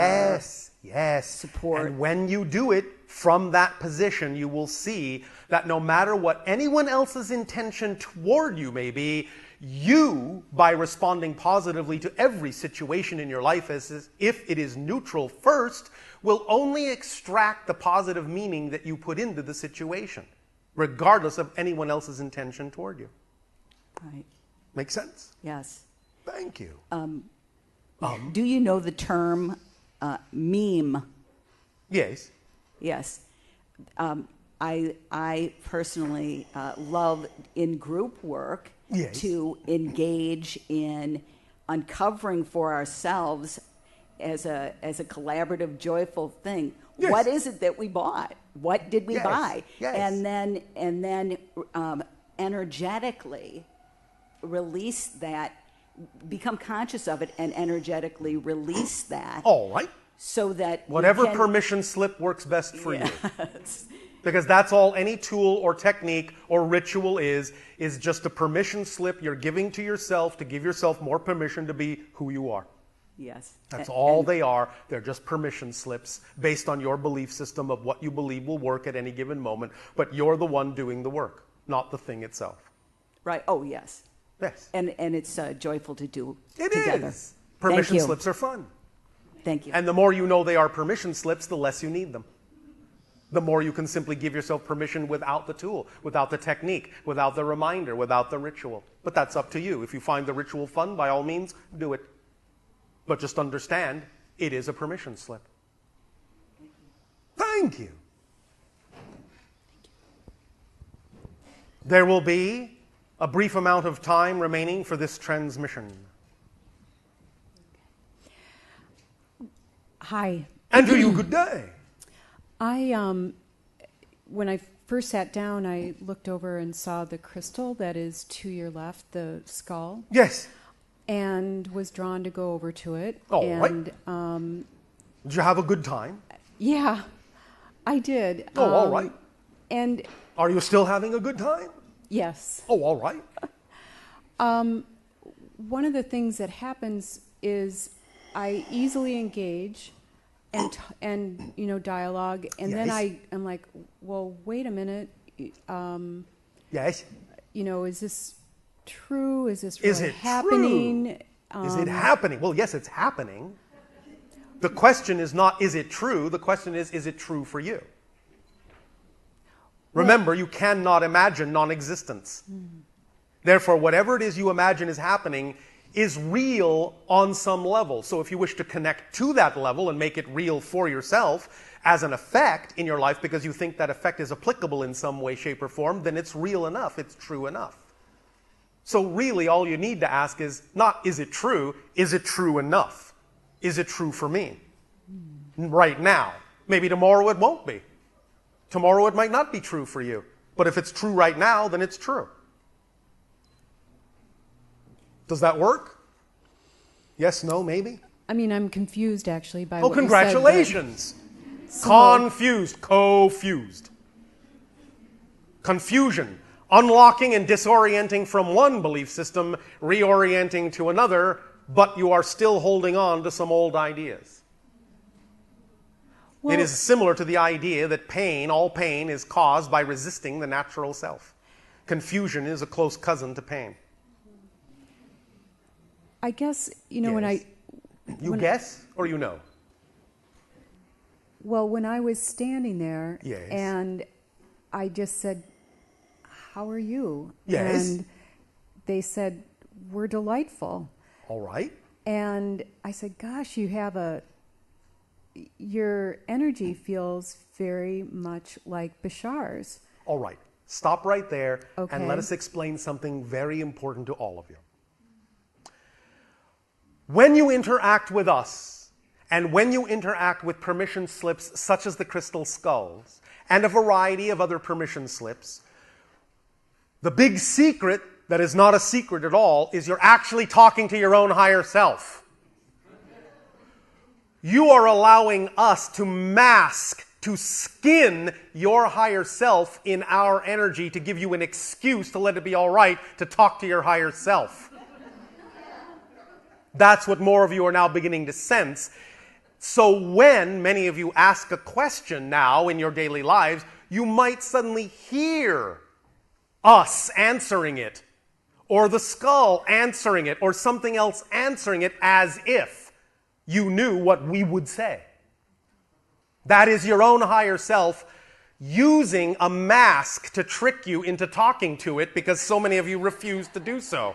Speaker 2: Yes.
Speaker 6: support.
Speaker 2: And when you do it from that position, you will see that no matter what anyone else's intention toward you may be, you, by responding positively to every situation in your life as if it is neutral first, will only extract the positive meaning that you put into the situation, regardless of anyone else's intention toward you.
Speaker 6: Right.
Speaker 2: Make sense?
Speaker 6: Yes.
Speaker 2: Thank you.
Speaker 6: Do you know the term meme?
Speaker 2: Yes.
Speaker 6: Yes. I personally love in group work
Speaker 2: Yes.
Speaker 6: to engage in uncovering for ourselves as a collaborative, joyful thing.
Speaker 2: Yes.
Speaker 6: What is it that we bought? What did we
Speaker 2: Yes.
Speaker 6: buy?
Speaker 2: Yes.
Speaker 6: And then energetically release that, become conscious of it, and energetically release that.
Speaker 2: All right.
Speaker 6: So that
Speaker 2: Whatever
Speaker 6: we can,
Speaker 2: permission slip works best for you.
Speaker 6: Yes.
Speaker 2: Because that's all any tool or technique or ritual is just a permission slip you're giving to yourself to give yourself more permission to be who you are.
Speaker 6: Yes.
Speaker 2: That's all they are. They're just permission slips based on your belief system of what you believe will work at any given moment. But you're the one doing the work, not the thing itself.
Speaker 6: Right. Oh, yes.
Speaker 2: Yes.
Speaker 6: And it's joyful to do
Speaker 2: It
Speaker 6: together.
Speaker 2: is. Permission
Speaker 6: you.
Speaker 2: slips are fun.
Speaker 6: Thank you.
Speaker 2: And the more you know they are permission slips, the less you need them. The more you can simply give yourself permission without the tool, without the technique, without the reminder, without the ritual. But that's up to you. If you find the ritual fun, by all means, do it. But just understand, it is a permission slip. Thank you. There will be a brief amount of time remaining for this transmission.
Speaker 7: Hi.
Speaker 2: And to you, good day.
Speaker 7: When I first sat down, I looked over and saw the crystal that is to your left, the skull,
Speaker 2: Yes.
Speaker 7: and was drawn to go over to it.
Speaker 2: All right.
Speaker 7: And
Speaker 2: Did you have a good time?
Speaker 7: yeah, I did.
Speaker 2: Oh, all right.
Speaker 7: And
Speaker 2: Are you still having a good time?
Speaker 7: yes,
Speaker 2: Oh, all right.
Speaker 7: one of the things that happens is I easily engage and dialogue, and then
Speaker 2: Yes.
Speaker 7: I am like, well, wait a minute,
Speaker 2: Yes.
Speaker 7: is this true? Is this
Speaker 2: Is
Speaker 7: really
Speaker 2: it
Speaker 7: happening?
Speaker 2: Is it happening? Well, yes, it's happening. The question is not, is it true? The question is it true for you? Remember, you cannot imagine non-existence. Therefore, whatever it is you imagine is happening is real on some level. So if you wish to connect to that level and make it real for yourself as an effect in your life because you think that effect is applicable in some way, shape, or form, then it's real enough, it's true enough. So really all you need to ask is not, is it true enough? Is it true for me? right now. Maybe tomorrow it won't be. Tomorrow it might not be true for you. But if it's true right now, then it's true. Does that work? Yes, no, maybe?
Speaker 7: I mean, I'm confused actually by
Speaker 2: Oh,
Speaker 7: what you said,
Speaker 2: congratulations.
Speaker 7: So-
Speaker 2: Confused, co-fused. Confusion, unlocking and disorienting from one belief system, reorienting to another, but you are still holding on to some old ideas.
Speaker 7: Well,
Speaker 2: It is similar to the idea that pain, all pain, is caused by resisting the natural self. Confusion is a close cousin to pain.
Speaker 7: I guess, you know, when
Speaker 2: Yes. You guess or you know?
Speaker 7: when I was standing there
Speaker 2: Yes.
Speaker 7: and I just said, "How are you?"
Speaker 2: Yes.
Speaker 7: And they said, "We're delightful."
Speaker 2: All right.
Speaker 7: And I said, "Gosh, your energy feels very much like Bashar's."
Speaker 2: All right. Stop right there
Speaker 7: Okay.
Speaker 2: and let us explain something very important to all of you. When you interact with us, and when you interact with permission slips such as the crystal skulls, and a variety of other permission slips, the big secret that is not a secret at all is you're actually talking to your own higher self. You are allowing us to mask, to skin your higher self in our energy to give you an excuse to let it be all right to talk to your higher self. That's what more of you are now beginning to sense. So when many of you ask a question now in your daily lives, you might suddenly hear us answering it, or the skull answering it, or something else answering it as if you knew what we would say. That is your own higher self using a mask to trick you into talking to it because so many of you refuse to do so.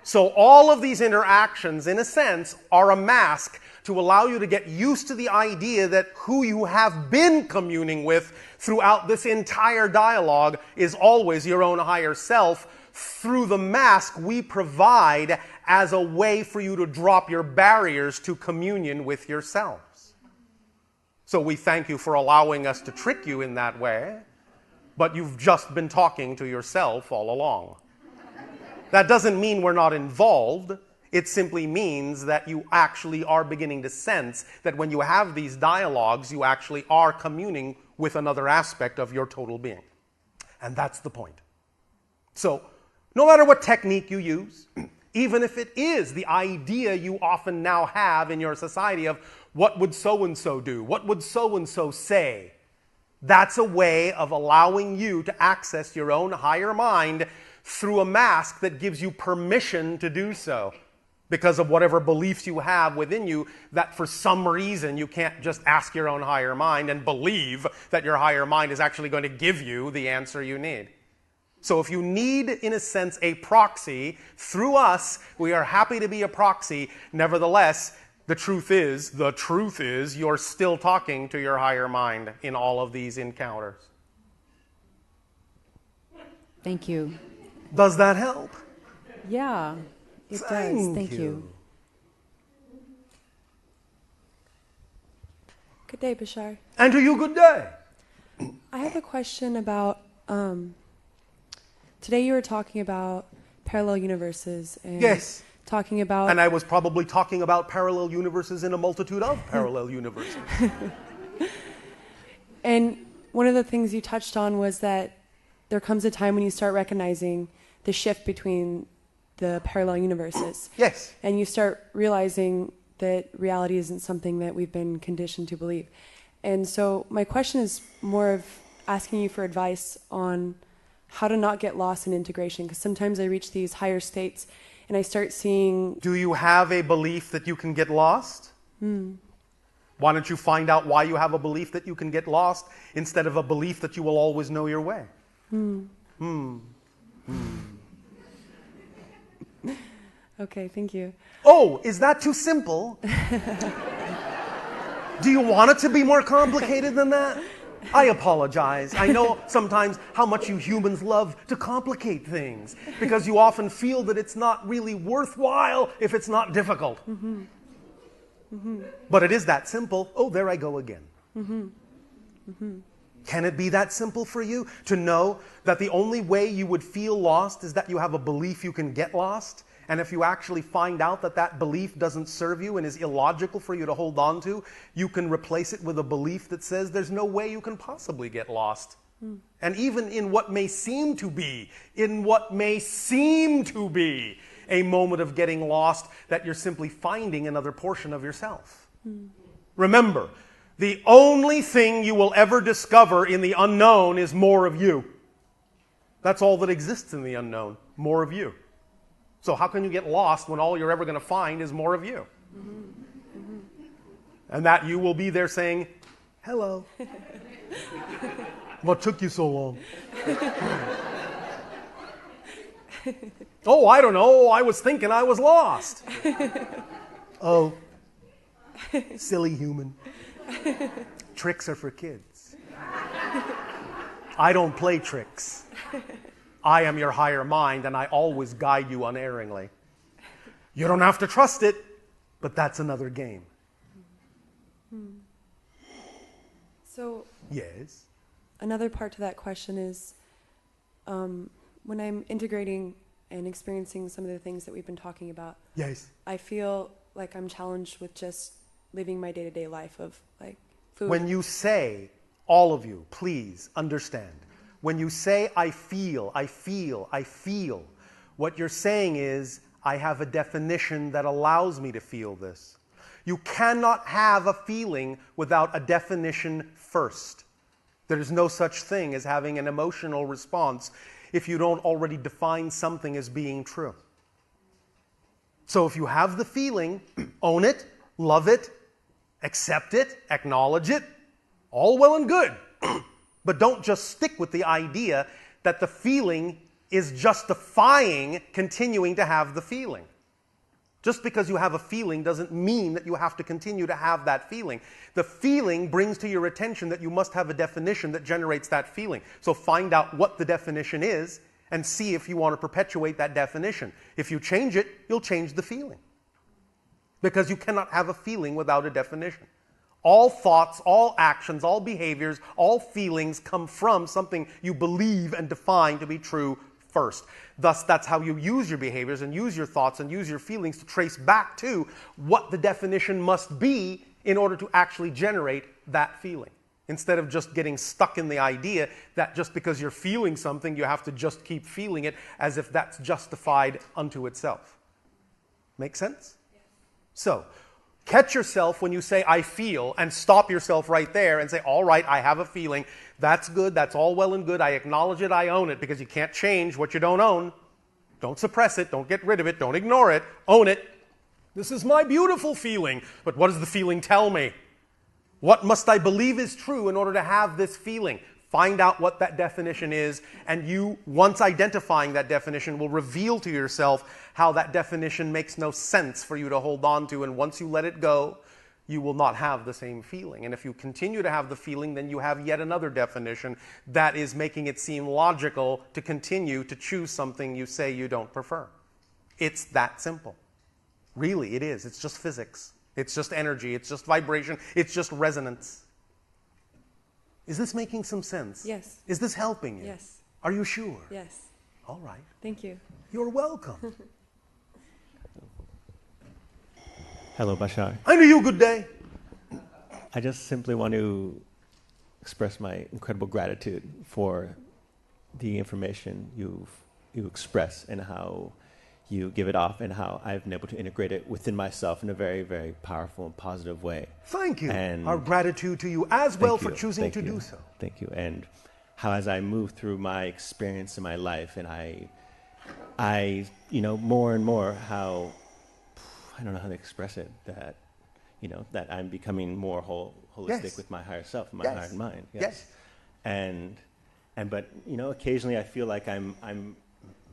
Speaker 2: So all of these interactions, in a sense, are a mask to allow you to get used to the idea that who you have been communing with throughout this entire dialogue is always your own higher self through the mask we provide as a way for you to drop your barriers to communion with yourselves. So we thank you for allowing us to trick you in that way, but you've just been talking to yourself all along. That doesn't mean we're not involved. It simply means that you actually are beginning to sense that when you have these dialogues, you actually are communing with another aspect of your total being. And that's the point. So, no matter what technique you use, even if it is the idea you often now have in your society of what would so-and-so do, what would so-and-so say, that's a way of allowing you to access your own higher mind through a mask that gives you permission to do so because of whatever beliefs you have within you that for some reason you can't just ask your own higher mind and believe that your higher mind is actually going to give you the answer you need. So if you need, in a sense, a proxy, through us, we are happy to be a proxy. Nevertheless, the truth is, you're still talking to your higher mind in all of these encounters.
Speaker 7: Thank you.
Speaker 2: Does that help?
Speaker 7: Yeah, it does. Thank you.
Speaker 8: Good day, Bashar.
Speaker 2: And to you, good day.
Speaker 8: I have a question about, today you were talking about parallel universes and
Speaker 2: Yes.
Speaker 8: talking about...
Speaker 2: And I was probably talking about parallel universes in a multitude of parallel universes.
Speaker 8: And one of the things you touched on was that there comes a time when you start recognizing the shift between the parallel universes.
Speaker 2: Yes.
Speaker 8: And you start realizing that reality isn't something that we've been conditioned to believe. And so my question is more of asking you for advice on how to not get lost in integration, because sometimes I reach these higher states and I start seeing...
Speaker 2: Do you have a belief that you can get lost? Why don't you find out why you have a belief that you can get lost instead of a belief that you will always know your way?
Speaker 8: Okay, thank you.
Speaker 2: Oh, is that too simple? Do you want it to be more complicated than that? I apologize. I know sometimes how much you humans love to complicate things because you often feel that it's not really worthwhile if it's not difficult. But it is that simple. Oh, there I go again. Can it be that simple for you to know that the only way you would feel lost is that you have a belief you can get lost? And if you actually find out that that belief doesn't serve you and is illogical for you to hold on to, you can replace it with a belief that says there's no way you can possibly get lost. And even in what may seem to be a moment of getting lost, that you're simply finding another portion of yourself. Remember, the only thing you will ever discover in the unknown is more of you. That's all that exists in the unknown, more of you. So how can you get lost when all you're ever going to find is more of you? And that you will be there saying, hello. What took you so long? Oh, I don't know. I was thinking I was lost. Oh, silly human. Tricks are for kids. I don't play tricks. I am your higher mind, and I always guide you unerringly. You don't have to trust it, but that's another game.
Speaker 8: So,
Speaker 2: yes.
Speaker 8: Another part to that question is, when I'm integrating and experiencing some of the things that we've been talking about,
Speaker 2: yes,
Speaker 8: I feel like I'm challenged with just living my day-to-day life of like food.
Speaker 2: When you say, all of you, please understand, when you say, I feel, what you're saying is, I have a definition that allows me to feel this. You cannot have a feeling without a definition first. There is no such thing as having an emotional response if you don't already define something as being true. So if you have the feeling, own it, love it, accept it, acknowledge it, all well and good. But don't just stick with the idea that the feeling is justifying continuing to have the feeling. Just because you have a feeling doesn't mean that you have to continue to have that feeling. The feeling brings to your attention that you must have a definition that generates that feeling. So find out what the definition is and see if you want to perpetuate that definition. If you change it, you'll change the feeling. Because you cannot have a feeling without a definition. All thoughts, all actions, all behaviors, all feelings come from something you believe and define to be true first. Thus, that's how you use your behaviors and use your thoughts and use your feelings to trace back to what the definition must be in order to actually generate that feeling. Instead of just getting stuck in the idea that just because you're feeling something, you have to just keep feeling it as if that's justified unto itself. Make sense? Yes. So, catch yourself when you say, I feel, and stop yourself right there and say, all right, I have a feeling. That's good. That's all well and good. I acknowledge it. I own it, because you can't change what you don't own. Don't suppress it. Don't get rid of it. Don't ignore it. Own it. This is my beautiful feeling. But what does the feeling tell me? What must I believe is true in order to have this feeling? Find out what that definition is, and you, once identifying that definition, will reveal to yourself how that definition makes no sense for you to hold on to, and once you let it go, you will not have the same feeling. And if you continue to have the feeling, then you have yet another definition that is making it seem logical to continue to choose something you say you don't prefer. It's that simple. Really, it is. It's just physics. It's just energy. It's just vibration. It's just resonance. Is this making some sense?
Speaker 8: Yes.
Speaker 2: Is this helping you?
Speaker 8: Yes.
Speaker 2: Are you sure?
Speaker 8: Yes.
Speaker 2: All right.
Speaker 8: Thank you.
Speaker 2: You're welcome.
Speaker 9: Hello, Bashar.
Speaker 2: I knew you. Good day.
Speaker 9: I just simply want to express my incredible gratitude for the information you express and how you give it off and how I've been able to integrate it within myself in a very, very powerful and positive way.
Speaker 2: Thank you.
Speaker 9: And
Speaker 2: our gratitude to you as well for choosing to do so.
Speaker 9: Thank you. And how as I move through my experience in my life, and I more and more how, I don't know how to express it, that, that I'm becoming more holistic with my higher self, my higher mind.
Speaker 2: Yes.
Speaker 9: But occasionally I feel like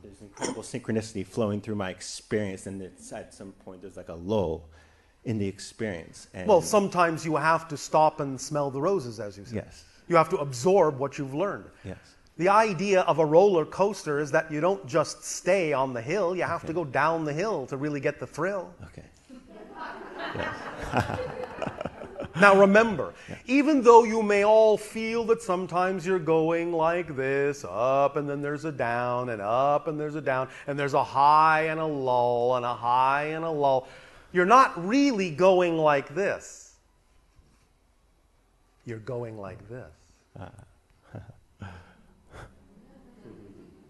Speaker 9: there's incredible synchronicity flowing through my experience, and it's at some point there's like a lull in the experience. And
Speaker 2: well, sometimes you have to stop and smell the roses, as you say.
Speaker 9: Yes.
Speaker 2: You have to absorb what you've learned.
Speaker 9: Yes.
Speaker 2: The idea of a roller coaster is that you don't just stay on the hill. You have to go down the hill to really get the thrill.
Speaker 9: Okay. Yes.
Speaker 2: Now remember, even though you may all feel that sometimes you're going like this, up and then there's a down, and up and there's a down, and there's a high and a lull, and a high and a lull, you're not really going like this. You're going like this.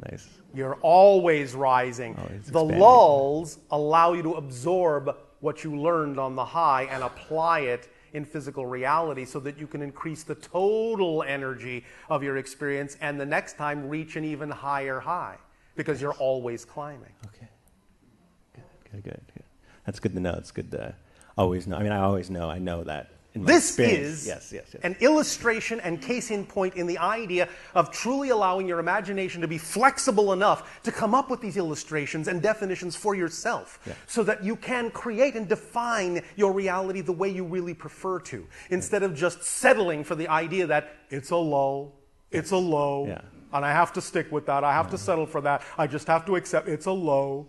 Speaker 9: Nice.
Speaker 2: You're always rising.
Speaker 9: Always
Speaker 2: the
Speaker 9: expanding.
Speaker 2: lulls allow you to absorb what you learned on the high and apply it in physical reality so that you can increase the total energy of your experience and the next time reach an even higher high because you're always climbing.
Speaker 9: Okay. Good. That's good to know. It's good to always know. I mean, I always know. I know that. In my
Speaker 2: This
Speaker 9: experience.
Speaker 2: is
Speaker 9: Yes.
Speaker 2: an illustration and case in point in the idea of truly allowing your imagination to be flexible enough to come up with these illustrations and definitions for yourself so that you can create and define your reality the way you really prefer to, instead of just settling for the idea that it's a low, it's a low, and I have to stick with that, I have to settle for that, I just have to accept it's a low.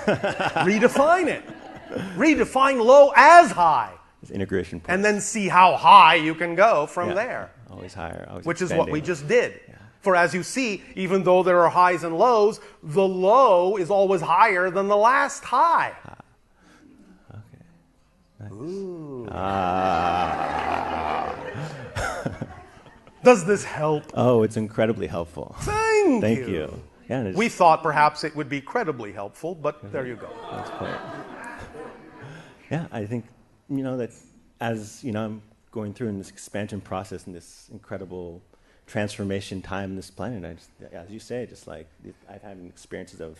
Speaker 2: Redefine it. Redefine low as high.
Speaker 9: It's integration point.
Speaker 2: And then see how high you can go from there.
Speaker 9: Always higher. Always
Speaker 2: which
Speaker 9: expanding.
Speaker 2: is what we just did. For as you see, even though there are highs and lows, the low is always higher than the last high.
Speaker 9: Okay. Nice.
Speaker 2: Ooh. Does this help?
Speaker 9: Oh, it's incredibly helpful.
Speaker 2: Thank you.
Speaker 9: Yeah,
Speaker 2: we thought perhaps it would be credibly helpful, but there you go.
Speaker 9: That's quite. Yeah, I think, that as, I'm going through in this expansion process and this incredible transformation time on this planet, as you say, just like I've had experiences of,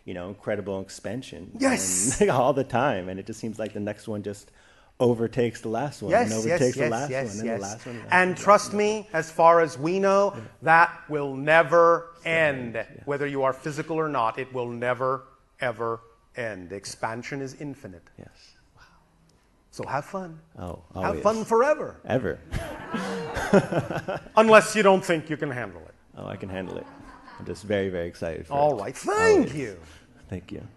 Speaker 9: incredible expansion.
Speaker 2: Yes.
Speaker 9: And, all the time. And it just seems like the next one just overtakes the last one.
Speaker 2: Yes,
Speaker 9: and overtakes the last one. And the last one.
Speaker 2: And trust me, as far as we know, that will never end. Whether you are physical or not, it will never, ever end. Expansion is infinite.
Speaker 9: Yes.
Speaker 2: So have fun.
Speaker 9: Oh, always.
Speaker 2: Have fun forever.
Speaker 9: Ever.
Speaker 2: Unless you don't think you can handle it.
Speaker 9: Oh, I can handle it. I'm just very, very excited for
Speaker 2: All
Speaker 9: it.
Speaker 2: right. Thank you.
Speaker 9: Thank you.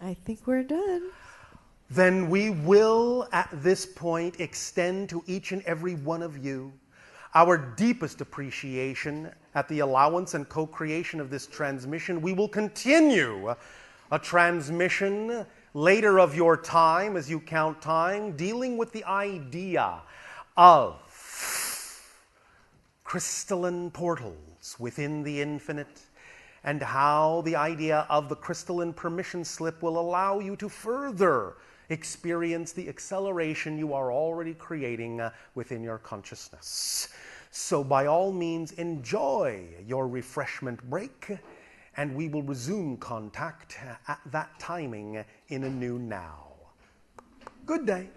Speaker 10: I think we're done.
Speaker 2: Then we will, at this point, extend to each and every one of you our deepest appreciation at the allowance and co-creation of this transmission. We will continue a transmission later of your time, as you count time, dealing with the idea of crystalline portals within the infinite, and how the idea of the crystalline permission slip will allow you to further experience the acceleration you are already creating within your consciousness. So by all means, enjoy your refreshment break, and we will resume contact at that timing in a new now. Good day.